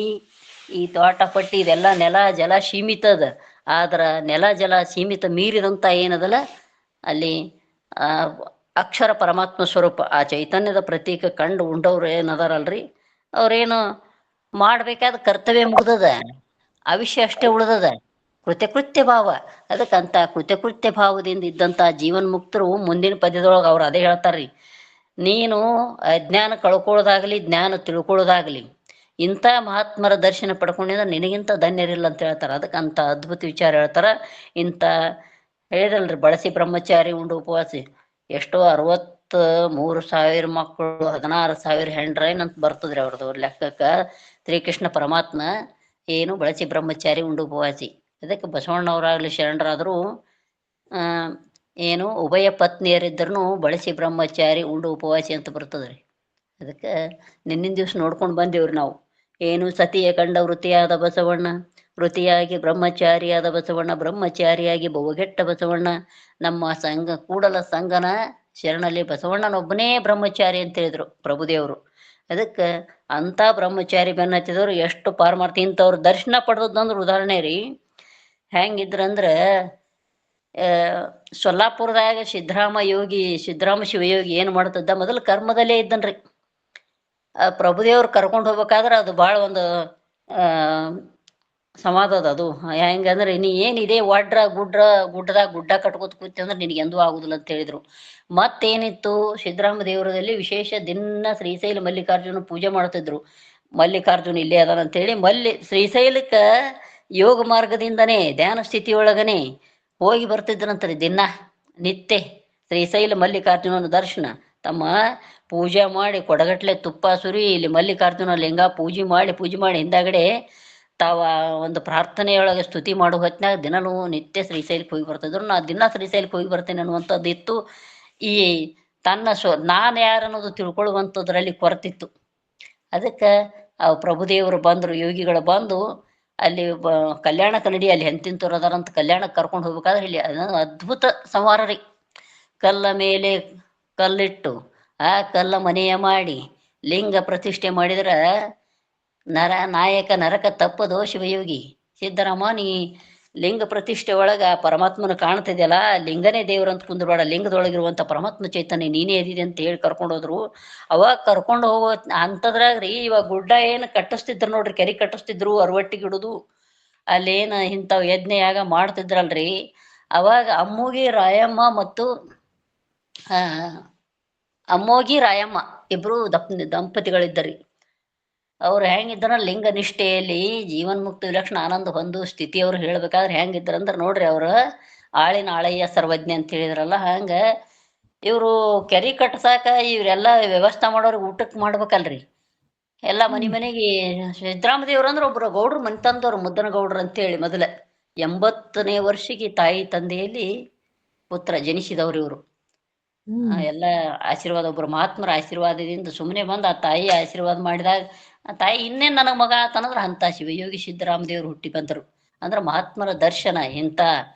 Speaker 2: ಈ ತೋಟ ಪಟ್ಟಿ, ಇದೆಲ್ಲ ನೆಲ ಜಲ ಸೀಮಿತದ. ಆದ್ರೆ ನೆಲ ಜಲ ಸೀಮಿತ ಮೀರಿದಂಥ ಏನದಲ್ಲ ಅಲ್ಲಿ ಅಕ್ಷರ ಪರಮಾತ್ಮ ಸ್ವರೂಪ, ಆ ಚೈತನ್ಯದ ಪ್ರತೀಕ ಕಂಡು ಉಂಡವ್ರು ಏನದಾರಲ್ರಿ, ಅವ್ರೇನು ಮಾಡಬೇಕಾದ ಕರ್ತವ್ಯ ಮುಗ್ದದ, ಆವಿಷ್ಯ ಅಷ್ಟೇ ಉಳ್ದದ, ಕೃತ್ಯ ಭಾವ. ಅದಕ್ಕಂತ ಕೃತ್ಯ ಭಾವದಿಂದ ಇದ್ದಂಥ ಜೀವನ್ಮುಕ್ತರು ಮುಂದಿನ ಪದ್ಯದೊಳಗೆ ಅವ್ರು ಅದೇ ಹೇಳ್ತಾರ್ರಿ. ನೀನು ಅಜ್ಞಾನ ಕಳ್ಕೊಳ್ಳೋದಾಗಲಿ, ಜ್ಞಾನ ತಿಳ್ಕೊಳ್ಳೋದಾಗಲಿ, ಇಂಥ ಮಹಾತ್ಮರ ದರ್ಶನ ಪಡ್ಕೊಂಡಿದ್ರೆ ನಿನಗಿಂತ ಧನ್ಯರಿಲ್ಲ ಅಂತ ಹೇಳ್ತಾರೆ. ಅದಕ್ಕೆ ಅಂಥ ಅದ್ಭುತ ವಿಚಾರ ಹೇಳ್ತಾರೆ. ಇಂಥ ಹೇಳಿದಲ್ರಿ, ಬಳಸಿ ಬ್ರಹ್ಮಚಾರಿ ಉಂಡು ಉಪವಾಸಿ, ಎಷ್ಟೋ 63,000 ಮಕ್ಕಳು, 16,000 ಹೆಂಡ್ರೈನ್ ಅಂತ ಬರ್ತದ್ರಿ ಅವ್ರದ್ದು ಲೆಕ್ಕಕ್ಕೆ. ಶ್ರೀಕೃಷ್ಣ ಪರಮಾತ್ಮ ಏನು ಬಳಸಿ ಬ್ರಹ್ಮಚಾರಿ ಉಂಡು ಉಪವಾಸಿ. ಅದಕ್ಕೆ ಬಸವಣ್ಣವರಾಗಲಿ ಶರಣರಾದರೂ ಏನು ಉಭಯ ಪತ್ನಿಯರಿದ್ರೂ ಬಳಸಿ ಬ್ರಹ್ಮಚಾರಿ ಉಂಡು ಉಪವಾಸಿ ಅಂತ ಬರ್ತದ್ರಿ. ಅದಕ್ಕೆ ನಿನ್ನಿನ ದಿವ್ಸ ನೋಡ್ಕೊಂಡು ಬಂದೇವ್ರಿ ನಾವು. ಏನು ಸತಿಯ ಕಂಡ ವೃತ್ತಿಯಾದ ಬಸವಣ್ಣ, ವೃತ್ತಿಯಾಗಿ ಬ್ರಹ್ಮಚಾರಿಯಾದ ಬಸವಣ್ಣ, ಬ್ರಹ್ಮಚಾರಿಯಾಗಿ ಬಹುಗೆಟ್ಟ ಬಸವಣ್ಣ, ನಮ್ಮ ಕೂಡಲ ಸಂಗನ ಶರಣಲ್ಲಿ ಬಸವಣ್ಣನೊಬ್ಬನೇ ಬ್ರಹ್ಮಚಾರಿ ಅಂತ ಹೇಳಿದ್ರು ಪ್ರಭುದೇವರು. ಅದಕ್ಕೆ ಅಂಥ ಬ್ರಹ್ಮಚಾರಿ ಬೆನ್ನ ಹತ್ತಿದವರು ಎಷ್ಟು ಪಾರಮಾರ್ಥ. ಇಂಥವ್ರು ದರ್ಶನ ಪಡೆದದಂದ್ರೆ ಉದಾಹರಣೆ ರೀ. ಹೆಂಗಿದ್ರಂದ್ರೆ ಸೊಲ್ಲಾಪುರದಾಗ ಸಿದ್ದರಾಮ ಶಿವಯೋಗಿ ಏನು ಮಾಡ್ತದ್ದ, ಮೊದಲು ಕರ್ಮದಲ್ಲೇ ಇದ್ದನ್ರಿ. ಪ್ರಭುದೇವ್ರು ಕರ್ಕೊಂಡು ಹೋಗ್ಬೇಕಾದ್ರೆ ಅದು ಭಾಳ ಒಂದು ಸಮಾಧದ. ಅದು ಹೆಂಗಂದ್ರೆ, ನೀ ಏನಿದೆ ಗುಡ್ಡದಾಗ ಗುಡ್ಡ ಕಟ್ಕೋತ ಕೂತಿ ಅಂದ್ರೆ ನಿನಗೆ ಎಂದೂ ಆಗುದಿಲ್ಲ ಅಂತ ಹೇಳಿದ್ರು. ಮತ್ತೇನಿತ್ತು, ಸಿದ್ದರಾಮ ದೇವರದಲ್ಲಿ ವಿಶೇಷ ದಿನ ಶ್ರೀಶೈಲ ಮಲ್ಲಿಕಾರ್ಜುನ ಪೂಜೆ ಮಾಡ್ತಿದ್ರು. ಮಲ್ಲಿಕಾರ್ಜುನ ಇಲ್ಲೇ ಅದಾನ ಅಂತೇಳಿ ಶ್ರೀಶೈಲಕ್ಕೆ ಯೋಗ ಮಾರ್ಗದಿಂದನೇ ಧ್ಯಾನ ಸ್ಥಿತಿಯೊಳಗನೆ ಹೋಗಿ ಬರ್ತಿದ್ರಂತ್ರಿ. ದಿನ ನಿತ್ಯ ಶ್ರೀಶೈಲ ಮಲ್ಲಿಕಾರ್ಜುನನ ದರ್ಶನ ತಮ್ಮ ಪೂಜೆ ಮಾಡಿ ಕೊಡಗಟ್ಲೆ ತುಪ್ಪ ಸುರಿ ಇಲ್ಲಿ ಮಲ್ಲಿಕಾರ್ಜುನ ಲಿಂಗ ಪೂಜೆ ಮಾಡಿ ಹಿಂದಾಗಡೆ ತಾವ ಒಂದು ಪ್ರಾರ್ಥನೆಯೊಳಗೆ ಸ್ತುತಿ ಮಾಡೋ ಹೊತ್ನಾಗ ದಿನನೂ ನಿತ್ಯ ಶ್ರೀಶೈಲಕ್ಕೆ ಹೋಗಿ ಬರ್ತಿದ್ರು. ನಾ ದಿನ ಶ್ರೀಶೈಲಕ್ಕೆ ಹೋಗಿ ಬರ್ತೇನೆ ಅನ್ನುವಂಥದ್ದು ಇತ್ತು. ಈ ತನ್ನ ನಾನು ಯಾರು ಅನ್ನೋದು ತಿಳ್ಕೊಳ್ಳುವಂಥದ್ರಲ್ಲಿ ಕೊರತಿತ್ತು. ಅದಕ್ಕೆ ಆ ಪ್ರಭುದೇವರು ಬಂದರು, ಯೋಗಿಗಳು ಬಂದು ಅಲ್ಲಿ ಕಲ್ಯಾಣ ಕನ್ನಡಿ ಅಲ್ಲಿ ಎಂತಿಂತವ್ರು ಅದಾರಂತ ಕಲ್ಯಾಣಕ್ಕೆ ಕರ್ಕೊಂಡು ಹೋಗ್ಬೇಕಾದ್ರೆ ಇಲ್ಲಿ ಅದೊಂದು ಅದ್ಭುತ ಸಂಹಾರ ರೀ. ಕಲ್ಲ ಮೇಲೆ ಕಲ್ಲಿಟ್ಟು ಆ ಕಲ್ಲ ಮನೆಯ ಮಾಡಿ ಲಿಂಗ ಪ್ರತಿಷ್ಠೆ ಮಾಡಿದ್ರೆ ನಾಯಕ ನರಕ ತಪ್ಪದೋ ಶಿವಯೋಗಿ. ಸಿದ್ದರಾಮ, ನೀ ಲಿಂಗ ಪ್ರತಿಷ್ಠೆ ಒಳಗ ಪರಮಾತ್ಮನ ಕಾಣ್ತಿದೆಯಲ್ಲ, ಲಿಂಗನೇ ದೇವ್ರ ಅಂತ ಕುಂದ್ರಬೇಡ, ಲಿಂಗದೊಳಗಿರುವಂಥ ಪರಮಾತ್ಮ ಚೈತನ್ಯ ನೀನೇ ಎದಿದೆ ಅಂತ ಹೇಳಿ ಕರ್ಕೊಂಡು ಹೋದ್ರು. ಅವಾಗ ಕರ್ಕೊಂಡು ಹೋಗೋ ಅಂಥದ್ರಾಗ ರೀ ಇವಾಗ ಗುಡ್ಡ ಏನು ಕಟ್ಟಿಸ್ತಿದ್ರು ನೋಡ್ರಿ, ಕೆರೆ ಕಟ್ಟಿಸ್ತಿದ್ರು, ಅರವಟ್ಟಿಗಿಡುದು ಅಲ್ಲೇನು ಇಂಥವು ಯಜ್ಞ ಯಾಗ ಮಾಡ್ತಿದ್ರಲ್ರಿ. ಅವಾಗ ಅಮ್ಮೋಗಿ ರಾಯಮ್ಮ ಮತ್ತು ಅಮ್ಮೋಗಿ ರಾಯಮ್ಮ ಇಬ್ರು ದಂಪತಿಗಳಿದ್ದರಿ. ಅವ್ರು ಹೆಂಗಿದ್ರ ಲಿಂಗ ನಿಷ್ಠೆಯಲ್ಲಿ ಜೀವನ್ಮುಕ್ತ ವಿಲಕ್ಷಣ ಆನಂದ ಹೊಂದು ಸ್ಥಿತಿಯವ್ರು ಹೇಳ್ಬೇಕಾದ್ರೆ ಹೆಂಗಿದ್ರಂದ್ರೆ ನೋಡ್ರಿ, ಅವ್ರು ಆಳಿನ ಆಳಯ್ಯ ಸರ್ವಜ್ಞ ಅಂತ ಹೇಳಿದ್ರಲ್ಲ, ಹಂಗ ಇವರು ಕೆರೆ ಕಟ್ಸಾಕ ಇವರೆಲ್ಲ ವ್ಯವಸ್ಥೆ ಮಾಡೋರಿಗೆ ಊಟಕ್ಕೆ ಮಾಡ್ಬೇಕಲ್ರಿ. ಎಲ್ಲ ಮನೆಗೆ ಸಿದ್ದರಾಮದೇವ್ರು ಅಂದ್ರೆ ಒಬ್ರು ಗೌಡ್ರು ಮನೆ ತಂದವ್ರು, ಮುದ್ದನ ಗೌಡ್ರು ಅಂತೇಳಿ ಮೊದಲ 80ನೇ ವರ್ಷಕ್ಕೆ ತಾಯಿ ತಂದೆಯಲ್ಲಿ ಪುತ್ರ ಜನಿಸಿದವ್ರು ಇವರು. ಎಲ್ಲ ಆಶೀರ್ವಾದ, ಒಬ್ರು ಮಹಾತ್ಮರ ಆಶೀರ್ವಾದದಿಂದ ಸುಮ್ಮನೆ ಬಂದು ಆ ತಾಯಿ ಆಶೀರ್ವಾದ ಮಾಡಿದಾಗ ಆ ತಾಯಿ ಇನ್ನೇನು ನನಗೆ ಮಗ ಆತನಂದ್ರೆ ಅಂಥ ಶಿವಯೋಗಿ ಸಿದ್ದರಾಮದೇವ್ರು ಹುಟ್ಟಿ ಬಂದರು. ಅಂದ್ರೆ ಮಹಾತ್ಮರ ದರ್ಶನ, ಇಂಥ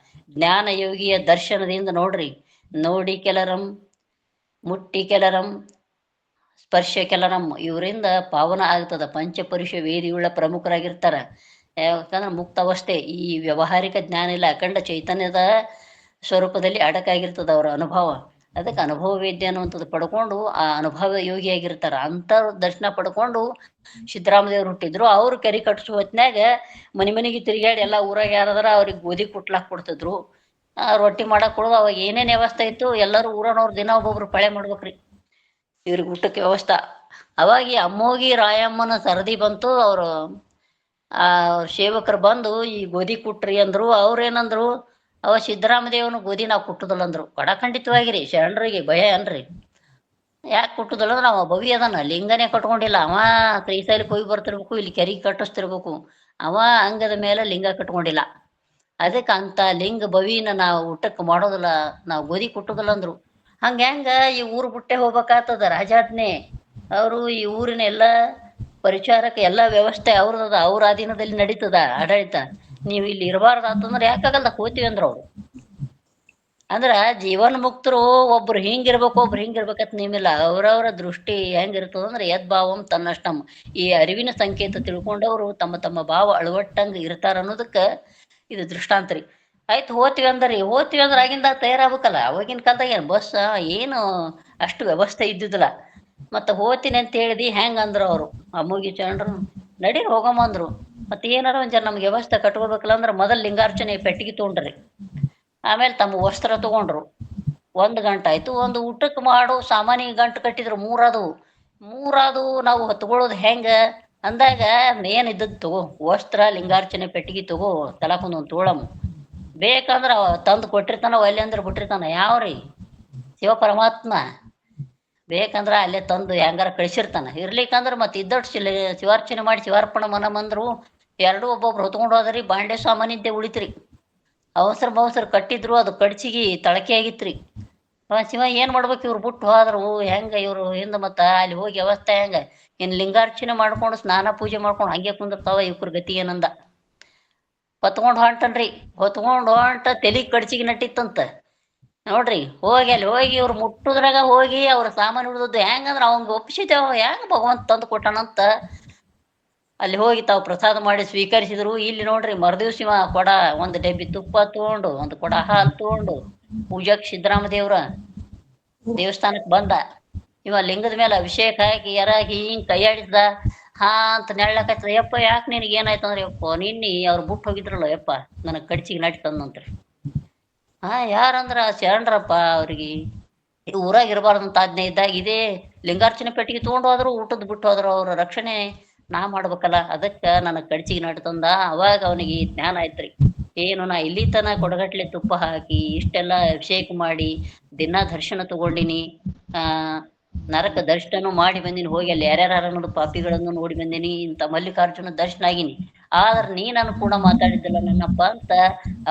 Speaker 2: ಜ್ಞಾನ ಯೋಗಿಯ ದರ್ಶನದಿಂದ ನೋಡ್ರಿ, ನೋಡಿ ಕೆಲರಂ ಮುಟ್ಟಿ ಕೆಲರಂ ಸ್ಪರ್ಶ ಕೆಲರಂ ಇವರಿಂದ ಪಾವನ ಆಗ್ತದ. ಪಂಚಪುರುಷ ವೇದಿಯುಳ್ಳ ಪ್ರಮುಖರಾಗಿರ್ತಾರ. ಯಾಕಂದ್ರೆ ಮುಕ್ತ ಅವಸ್ಥೆ, ಈ ವ್ಯಾವಹಾರಿಕ ಜ್ಞಾನ ಇಲ್ಲ, ಅಖಂಡ ಚೈತನ್ಯದ ಸ್ವರೂಪದಲ್ಲಿ ಅಡಕಾಗಿರ್ತದ ಅವರ ಅನುಭವ. ಅದಕ್ಕೆ ಅನುಭವ ವೇದ್ಯ ಅನ್ನುವಂಥದ್ದು ಪಡ್ಕೊಂಡು ಆ ಅನುಭವ ಯೋಗಿಯಾಗಿರ್ತಾರ. ಅಂಥವ್ರ ದರ್ಶನ ಪಡ್ಕೊಂಡು ಸಿದ್ದರಾಮದೇವ್ರು ಹುಟ್ಟಿದ್ರು. ಅವ್ರು ಕೆರೆ ಕಟ್ಟಿಸುವ ಹೊತ್ನ್ಯಾಗ ಮನೆಗೆ ತಿರುಗಾಡಿ ಎಲ್ಲ ಊರಾಗ ಯಾರಾದ್ರ ಅವ್ರಿಗೆ ಗೋಧಿ ಕುಟ್ಲಾಕ್ ಕೊಡ್ತಿದ್ರು, ರೊಟ್ಟಿ ಮಾಡಕ್ ಕೊಡೋದು. ಅವಾಗ ಏನೇನು ವ್ಯವಸ್ಥೆ ಇತ್ತು ಎಲ್ಲರೂ ಊರನವ್ರು ದಿನ ಒಬ್ಬೊಬ್ರು ಪಳೆ ಮಾಡ್ಬೇಕ್ರಿ ಇವ್ರಿಗೆ ಊಟಕ್ಕೆ ವ್ಯವಸ್ಥೆ. ಅವಾಗ ಈ ಅಮ್ಮೋಗಿ ರಾಯಮ್ಮನ ಸರದಿ ಬಂತು. ಅವರು ಆ ಸೇವಕರು ಬಂದು ಈ ಗೋಧಿ ಕುಟ್ರಿ ಅಂದ್ರು. ಅವ್ರೇನಂದ್ರು, ಅವ ಸಿದ್ದರಾಮದೇವನು ಗೋಧಿ ನಾವು ಕುಟ್ಟುದಿಲ್ಲ ಅಂದ್ರು. ಕಡಖಂಡಿತವಾಗಿರಿ, ಶರಣರಿಗೆ ಭಯ ಅನ್ರಿ. ಯಾಕೆ ಕುಟ್ಟುದಿಲ್ಲ ಅಂದ್ರೆ ಅವ ಭವಿ ಅದನ್ನ ಲಿಂಗನೇ ಕಟ್ಕೊಂಡಿಲ್ಲ. ಅವ ಶ್ರೀಶೈಲಕ್ಕೆ ಹೋಗಿ ಬರ್ತಿರ್ಬೇಕು, ಇಲ್ಲಿ ಕೆರೆಗೆ ಕಟ್ಟಿಸ್ತಿರ್ಬೇಕು. ಅವ ಅಂಗದ ಮೇಲೆ ಲಿಂಗ ಕಟ್ಕೊಂಡಿಲ್ಲ. ಅದಕ್ಕೆ ಅಂತ ಲಿಂಗ ಭವಿನ ನಾವು ಊಟಕ್ಕೆ ಮಾಡೋದಿಲ್ಲ, ನಾವು ಗೋಧಿ ಕುಟ್ಟುದಿಲ್ಲ ಅಂದ್ರು. ಹೆಂಗ ಈ ಊರು ಬಿಟ್ಟೆ ಹೋಗ್ಬೇಕಾಗ್ತದ ರಾಜಾಜ್ಞೆ. ಅವರು ಈ ಊರಿನ ಎಲ್ಲ ಪರಿಚಾರಕ್ಕೆ ಎಲ್ಲ ವ್ಯವಸ್ಥೆ ಅವ್ರದ್ದು, ಅವ್ರ ಅಧೀನದಲ್ಲಿ ನಡೀತದ ಆಡಳಿತ. ನೀವು ಇಲ್ಲಿ ಇರಬಾರ್ದು ಅಂತಂದ್ರೆ ಯಾಕಾಗಲ್ಲ, ಹೋಗ್ತೀವಿ ಅಂದ್ರ ಅವ್ರು. ಅಂದ್ರ ಜೀವನ್ ಮುಕ್ತರು ಒಬ್ರು ಹಿಂಗಿರ್ಬೇಕು ಒಬ್ರು ಹಿಂಗಿರ್ಬೇಕಂತ ನಿಮಿಲ್ಲ. ಅವ್ರವ್ರ ದೃಷ್ಟಿ ಹೆಂಗಿರ್ತದಂದ್ರೆ ಯದ್ಭಾವಂ ತನ್ನಷ್ಟಂ. ಈ ಅರಿವಿನ ಸಂಕೇತ ತಿಳ್ಕೊಂಡವ್ರು ತಮ್ಮ ತಮ್ಮ ಭಾವ ಅಳವಟ್ಟಂಗ ಇರ್ತಾರ ಅನ್ನೋದಕ್ಕೆ ಇದು ದೃಷ್ಟಾಂತ ರೀ. ಆಯ್ತು ಹೋಗ್ತೀವಿ ಅಂದ್ರೆ ಆಗಿಂದ ತಯಾರಾಗಬೇಕಲ್ಲ. ಅವಾಗಿನ ಕಾಲದಾಗ ಏನು ಬಸ್ ಏನು ಅಷ್ಟು ವ್ಯವಸ್ಥೆ ಇದ್ದಿದ್ದಿಲ್ಲ. ಮತ್ತು ಹೋಗ್ತೀನಿ ಅಂತ ಹೇಳಿದಿ ಹೆಂಗೆ ಅಂದ್ರು ಅವರು ಅಮ್ಮೋಗಿ ಚಂಡ್ರು, ನಡೀರಿ ಹೋಗಮ್ಮ ಅಂದ್ರು. ಮತ್ತೆ ಏನಾರ ಒಂದು ಜನ ನಮ್ಗೆ ವ್ಯವಸ್ಥೆ ಕಟ್ಕೋಬೇಕಲ್ಲ ಅಂದ್ರೆ ಮೊದಲು ಲಿಂಗಾರ್ಚನೆ ಪೆಟ್ಟಿಗೆ ತೊಗೊಂಡ್ರಿ, ಆಮೇಲೆ ತಮ್ಮ ವಸ್ತ್ರ ತಗೊಂಡ್ರು. 1 ಗಂಟೆ ಆಯ್ತು. ಒಂದು ಊಟಕ್ಕೆ ಮಾಡು ಸಾಮಾನ್ಯ ಗಂಟು ಕಟ್ಟಿದ್ರು, ಮೂರಾದು ನಾವು ಹೊತ್ಕೊಳ್ಳೋದು ಹೆಂಗೆ ಅಂದಾಗ ಏನಿದ್ದದ್ದು ತಗೋ, ವಸ್ತ್ರ ಲಿಂಗಾರ್ಚನೆ ಪೆಟ್ಟಿಗೆ ತಗೋ, ತಲಾಕೊಂದೊಂದು ತೋಳಮ್ಮ. ಬೇಕಂದ್ರೆ ತಂದು ಕೊಟ್ಟಿರ್ತಾನ, ಒಲ್ಲೆ ಅಂದ್ರೆ ಬಿಟ್ಟಿರ್ತಾನ. ಯಾವ್ರಿ ಶಿವ ಪರಮಾತ್ಮ ಬೇಕಂದ್ರೆ ಅಲ್ಲೇ ತಂದು ಹೆಂಗಾರ ಕಳಿಸಿರ್ತಾನ. ಇರ್ಲಿಕ್ಕಂದ್ರೆ ಮತ್ತೆ ಇದ್ದಟ್ಟು ಶಿವಾರ್ಚನೆ ಮಾಡಿ ಶಿವಾರ್ಪಣ ಮನಮಂದ್ರು ಎರಡು ಒಬ್ಬೊಬ್ರು ಹೊತ್ಕೊಂಡು ಹೋದ್ರಿ. ಬಾಂಡೆ ಸಾಮಾನಿದ್ದೆ ಉಳಿತ್ರಿ. ಅವಸರ ಕಟ್ಟಿದ್ರು, ಅದು ಕಡ್ಚಿಗಿ ತಳಕೆ ಆಗಿತ್ರಿ. ಶಿವ ಏನ್ ಮಾಡ್ಬೇಕು, ಇವ್ರು ಬಿಟ್ಟು ಹೋದ್ರು ಹೆಂಗ ಇವ್ರು ಹಿಂದ ಮತ್ತ ಅಲ್ಲಿ ಹೋಗಿ ವ್ಯವಸ್ಥೆ ಹೆಂಗ, ಇನ್ ಲಿಂಗಾರ್ಚನೆ ಮಾಡ್ಕೊಂಡು ಸ್ನಾನ ಪೂಜೆ ಮಾಡ್ಕೊಂಡು ಹಂಗೆ ಕುಂದಿರ್ತಾವ, ಇವ್ರ ಗತಿ ಏನಂದ. ಹೊತ್ಕೊಂಡು ಹೊಂಟ ತಲಿ ಕಡ್ಚಿಗೆ ನಟ್ಟಿತ್ತಂತ ನೋಡ್ರಿ. ಅಲ್ಲಿ ಹೋಗಿ ಇವ್ರು ಮುಟ್ಟುದ್ರಾಗ ಹೋಗಿ ಅವ್ರ ಸಾಮಾನು ಉಳಿದದ್ದು ಹೆಂಗಂದ್ರೆ ಅವಂಗ ಒಪ್ಪಿಸಿದ್ದೇವ, ಹೆಂಗ ಭಗವಂತ ತಂದು ಕೊಟ್ಟಾನಂತ ಅಲ್ಲಿ ಹೋಗಿ ತಾವು ಪ್ರಸಾದ ಮಾಡಿ ಸ್ವೀಕರಿಸಿದ್ರು. ಇಲ್ಲಿ ನೋಡ್ರಿ ಮರುದಿವ್ಸ ಇವ ಕೊಡ ಒಂದು ಡಬ್ಬಿ ತುಪ್ಪ ತಗೊಂಡು ಒಂದು ಕೊಡ ಹಾಲು ತಗೊಂಡು ಪೂಜಾಕ್ ಸಿದ್ದರಾಮದೇವ್ರ ದೇವಸ್ಥಾನಕ್ಕೆ ಬಂದ. ಇವ ಲಿಂಗದ ಮೇಲೆ ಅಭಿಷೇಕ ಹಾಕಿ ಎರಾಗಿ ಹಿಂಗ್ ಕೈಯಾಡಿದ್ದ. ಹಾ ಅಂತ ನೆಳ್ಳಕೈತದ. ಯಪ್ಪ ಯಾಕೆ ನಿನಗೆ ಏನಾಯ್ತು ಅಂದ್ರೆ, ಯಪ್ಪ ನಿನ್ನೆ ಅವ್ರು ಬಿಟ್ಟು ಹೋಗಿದ್ರಲ್ಲ ಯಪ್ಪ, ನನಗೆ ಕಡ್ಚಿಗೆ ನಾಟಿ ತಂದಂತ್ರಿ. ಯಾರಂದ್ರ ಶರಣರಪ್ಪ, ಅವ್ರಿಗೆ ಊರಾಗ ಇರಬಾರ್ದಂತ ಆಜ್ಞೆ ಇದ್ದಾಗ ಇದೇ ಲಿಂಗಾರ್ಚನೆ ಪೆಟ್ಟಿಗೆ ತೊಗೊಂಡು ಹೋದ್ರು, ಊಟದ ಬಿಟ್ಟು ಹೋದ್ರು. ಅವ್ರ ರಕ್ಷಣೆ ನಾ ಮಾಡ್ಬೇಕಲ್ಲ, ಅದಕ್ಕೆ ನನಗೆ ಕಡ್ಚಿಗೆ ನಾಟಿ ತಂದ. ಅವಾಗ ಅವನಿಗೆ ಜ್ಞಾನ ಆಯ್ತ್ರಿ. ಏನು ನಾ ಇಲ್ಲಿ ತನ ಕೊಡಗಟ್ಲೆ ತುಪ್ಪ ಹಾಕಿ ಇಷ್ಟೆಲ್ಲ ಅಭಿಷೇಕ ಮಾಡಿ ದಿನ ದರ್ಶನ ತಗೊಂಡಿನಿ, ನರಕ ದರ್ಶನ ಮಾಡಿ ಬಂದಿನಿ, ಹೋಗಿ ಅಲ್ಲಿ ಯಾರ್ಯಾರ ಅನ್ನೋದು ಪಾಪಿಗಳನ್ನು ನೋಡಿ ಬಂದಿನಿ, ಇಂಥ ಮಲ್ಲಿಕಾರ್ಜುನ ದರ್ಶನ ಆಗಿನಿ. ಆದ್ರೆ ನೀ ನಾನು ಕೂಡ ಮಾತಾಡಿದ್ದಿಲ್ಲ ನನ್ನಪ್ಪ ಅಂತ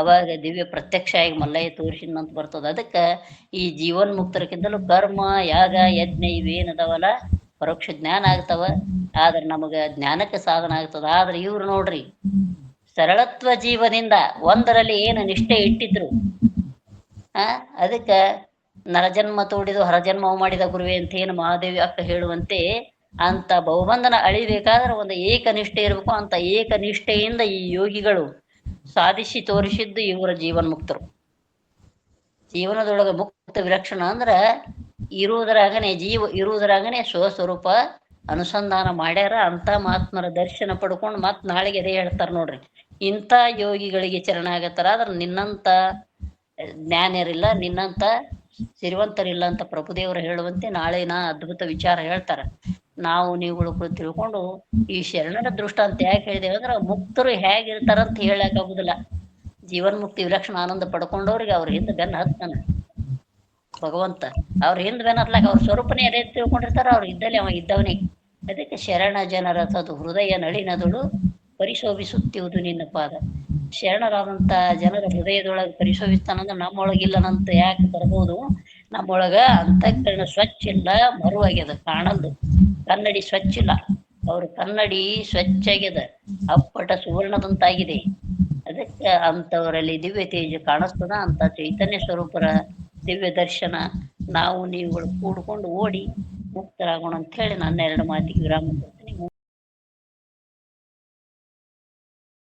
Speaker 2: ಅವಾಗ ದಿವ್ಯ ಪ್ರತ್ಯಕ್ಷ ಆಗಿ ಮಲ್ಲಯ್ಯ ತೋರಿಸಿದಂತ ಬರ್ತದ. ಅದಕ್ಕೆ ಈ ಜೀವನ್ಮುಕ್ತರಕ್ಕಿಂತಲೂ ಕರ್ಮ ಯಾಗ ಯಜ್ಞ ಇವೇನದಾವಲ್ಲ ಪರೋಕ್ಷ ಜ್ಞಾನ ಆಗ್ತಾವ. ಆದ್ರೆ ನಮಗ ಜ್ಞಾನಕ್ಕೆ ಸಾಧನ ಆಗ್ತದ. ಆದ್ರೆ ಇವ್ರು ನೋಡ್ರಿ ಸರಳತ್ವ ಜೀವದಿಂದ ಒಂದರಲ್ಲಿ ಏನು ನಿಷ್ಠೆ ಇಟ್ಟಿದ್ರು. ಅದಕ್ಕೆ ನರಜನ್ಮ ತೋಡಿದು ಹರಜನ್ಮವು ಮಾಡಿದ ಗುರುವೆ ಅಂತ ಏನು ಮಹಾದೇವಿ ಅಕ್ಕ ಹೇಳುವಂತೆ ಅಂತ ಬಹುಬಂಧನ ಅಳಿಬೇಕಾದ್ರೆ ಒಂದು ಏಕನಿಷ್ಠೆ ಇರಬೇಕು. ಅಂತ ಏಕನಿಷ್ಠೆಯಿಂದ ಈ ಯೋಗಿಗಳು ಸಾಧಿಸಿ ತೋರಿಸಿದ್ದು ಇವರ ಜೀವನ್ಮುಕ್ತರು. ಜೀವನದೊಳಗೆ ಮುಕ್ತ ವಿಲಕ್ಷಣ ಅಂದ್ರೆ ಇರುವುದರಾಗನೆ ಇರುವುದರಾಗನೆ ಸ್ವಸ್ವರೂಪ ಅನುಸಂಧಾನ ಮಾಡ್ಯಾರ. ಅಂತ ಮಹಾತ್ಮರ ದರ್ಶನ ಪಡ್ಕೊಂಡು ಮತ್ ನಾಳೆಗೆ ಅದೇ ಹೇಳ್ತಾರ ನೋಡ್ರಿ, ಇಂಥ ಯೋಗಿಗಳಿಗೆ ಚರಣಾಗತರ. ಆದ್ರೆ ನಿನ್ನಂತ ಜ್ಞಾನಿಯರಿಲ್ಲ, ನಿನ್ನಂತ ಸಿರಿವಂತರಿಲ್ಲ ಅಂತ ಪ್ರಭುದೇವರು ಹೇಳುವಂತೆ ನಾಳಿನ ಅದ್ಭುತ ವಿಚಾರ ಹೇಳ್ತಾರ. ನಾವು ನೀವುಗಳು ತಿಳ್ಕೊಂಡು ಈ ಶರಣರ ದೃಷ್ಟಾಂತ ಯಾಕೆ ಹೇಳಿದೇವೆ ಅಂದ್ರೆ ಮುಕ್ತರು ಹೇಗಿರ್ತಾರಂತ ಹೇಳಕ್ಕಾಗುದಿಲ್ಲ. ಜೀವನ್ಮುಕ್ತಿ ವಿಲಕ್ಷಣ ಆನಂದ ಪಡ್ಕೊಂಡವ್ರಿಗೆ ಅವ್ರ ಹಿಂದೆ ಬೆನ್ನ ಹತ್ತಾನ ಭಗವಂತ. ಅವ್ರ ಹಿಂದೆ ಬೆನ್ನ ಹತ್ಲಾಕ ಅವ್ರ ಸ್ವರೂಪನೇ ಅದೇ ತಿಳ್ಕೊಂಡಿರ್ತಾರ. ಅವ್ರು ಇದ್ದಲ್ಲಿ ಅವ ಇದ್ದವನೇ. ಅದಕ್ಕೆ ಶರಣ ಜನರ ತದು ಹೃದಯ ನಳಿನದಳು ಪರಿಶೋಭಿಸುತ್ತಿರುವುದು ನಿನ್ನ ಪಾದ. ಶರಣರಾದಂತ ಜನರ ಹೃದಯದೊಳಗೆ ಪರಿಶೋಭಿಸ್ತಾನಂದ್ರೆ ನಮ್ಮೊಳಗಿಲ್ಲನಂತ ಯಾಕೆ ಬರ್ಬೋದು. ನಮ್ಮೊಳಗ ಅಂತಃಕರಣ ಸ್ವಚ್ಛ ಇಲ್ಲ, ಮರುವಾಗ್ಯದ, ಕಾಣಲ್ದು. ಕನ್ನಡಿ ಸ್ವಚ್ಛ ಇಲ್ಲ, ಅವ್ರ ಕನ್ನಡಿ ಸ್ವಚ್ಛ ಆಗ್ಯದ, ಅಪ್ಪಟ ಸುವರ್ಣದಂತಾಗಿದೆ. ಅದಕ್ಕೆ ಅಂತವರಲ್ಲಿ ದಿವ್ಯ ತೇಜ ಕಾಣಿಸ್ತದ. ಅಂತ ಚೈತನ್ಯ ಸ್ವರೂಪರ ದಿವ್ಯ ದರ್ಶನ ನಾವು ನೀವುಗಳು ಕೂಡ್ಕೊಂಡು ಓಡಿ ಮುಕ್ತರಾಗೋಣ ಅಂತ ಹೇಳಿ ನನ್ನ ಎರಡು ಮಾತಿಗೆ ವಿರಾಮ ಕೊಡ್ತೇನೆ.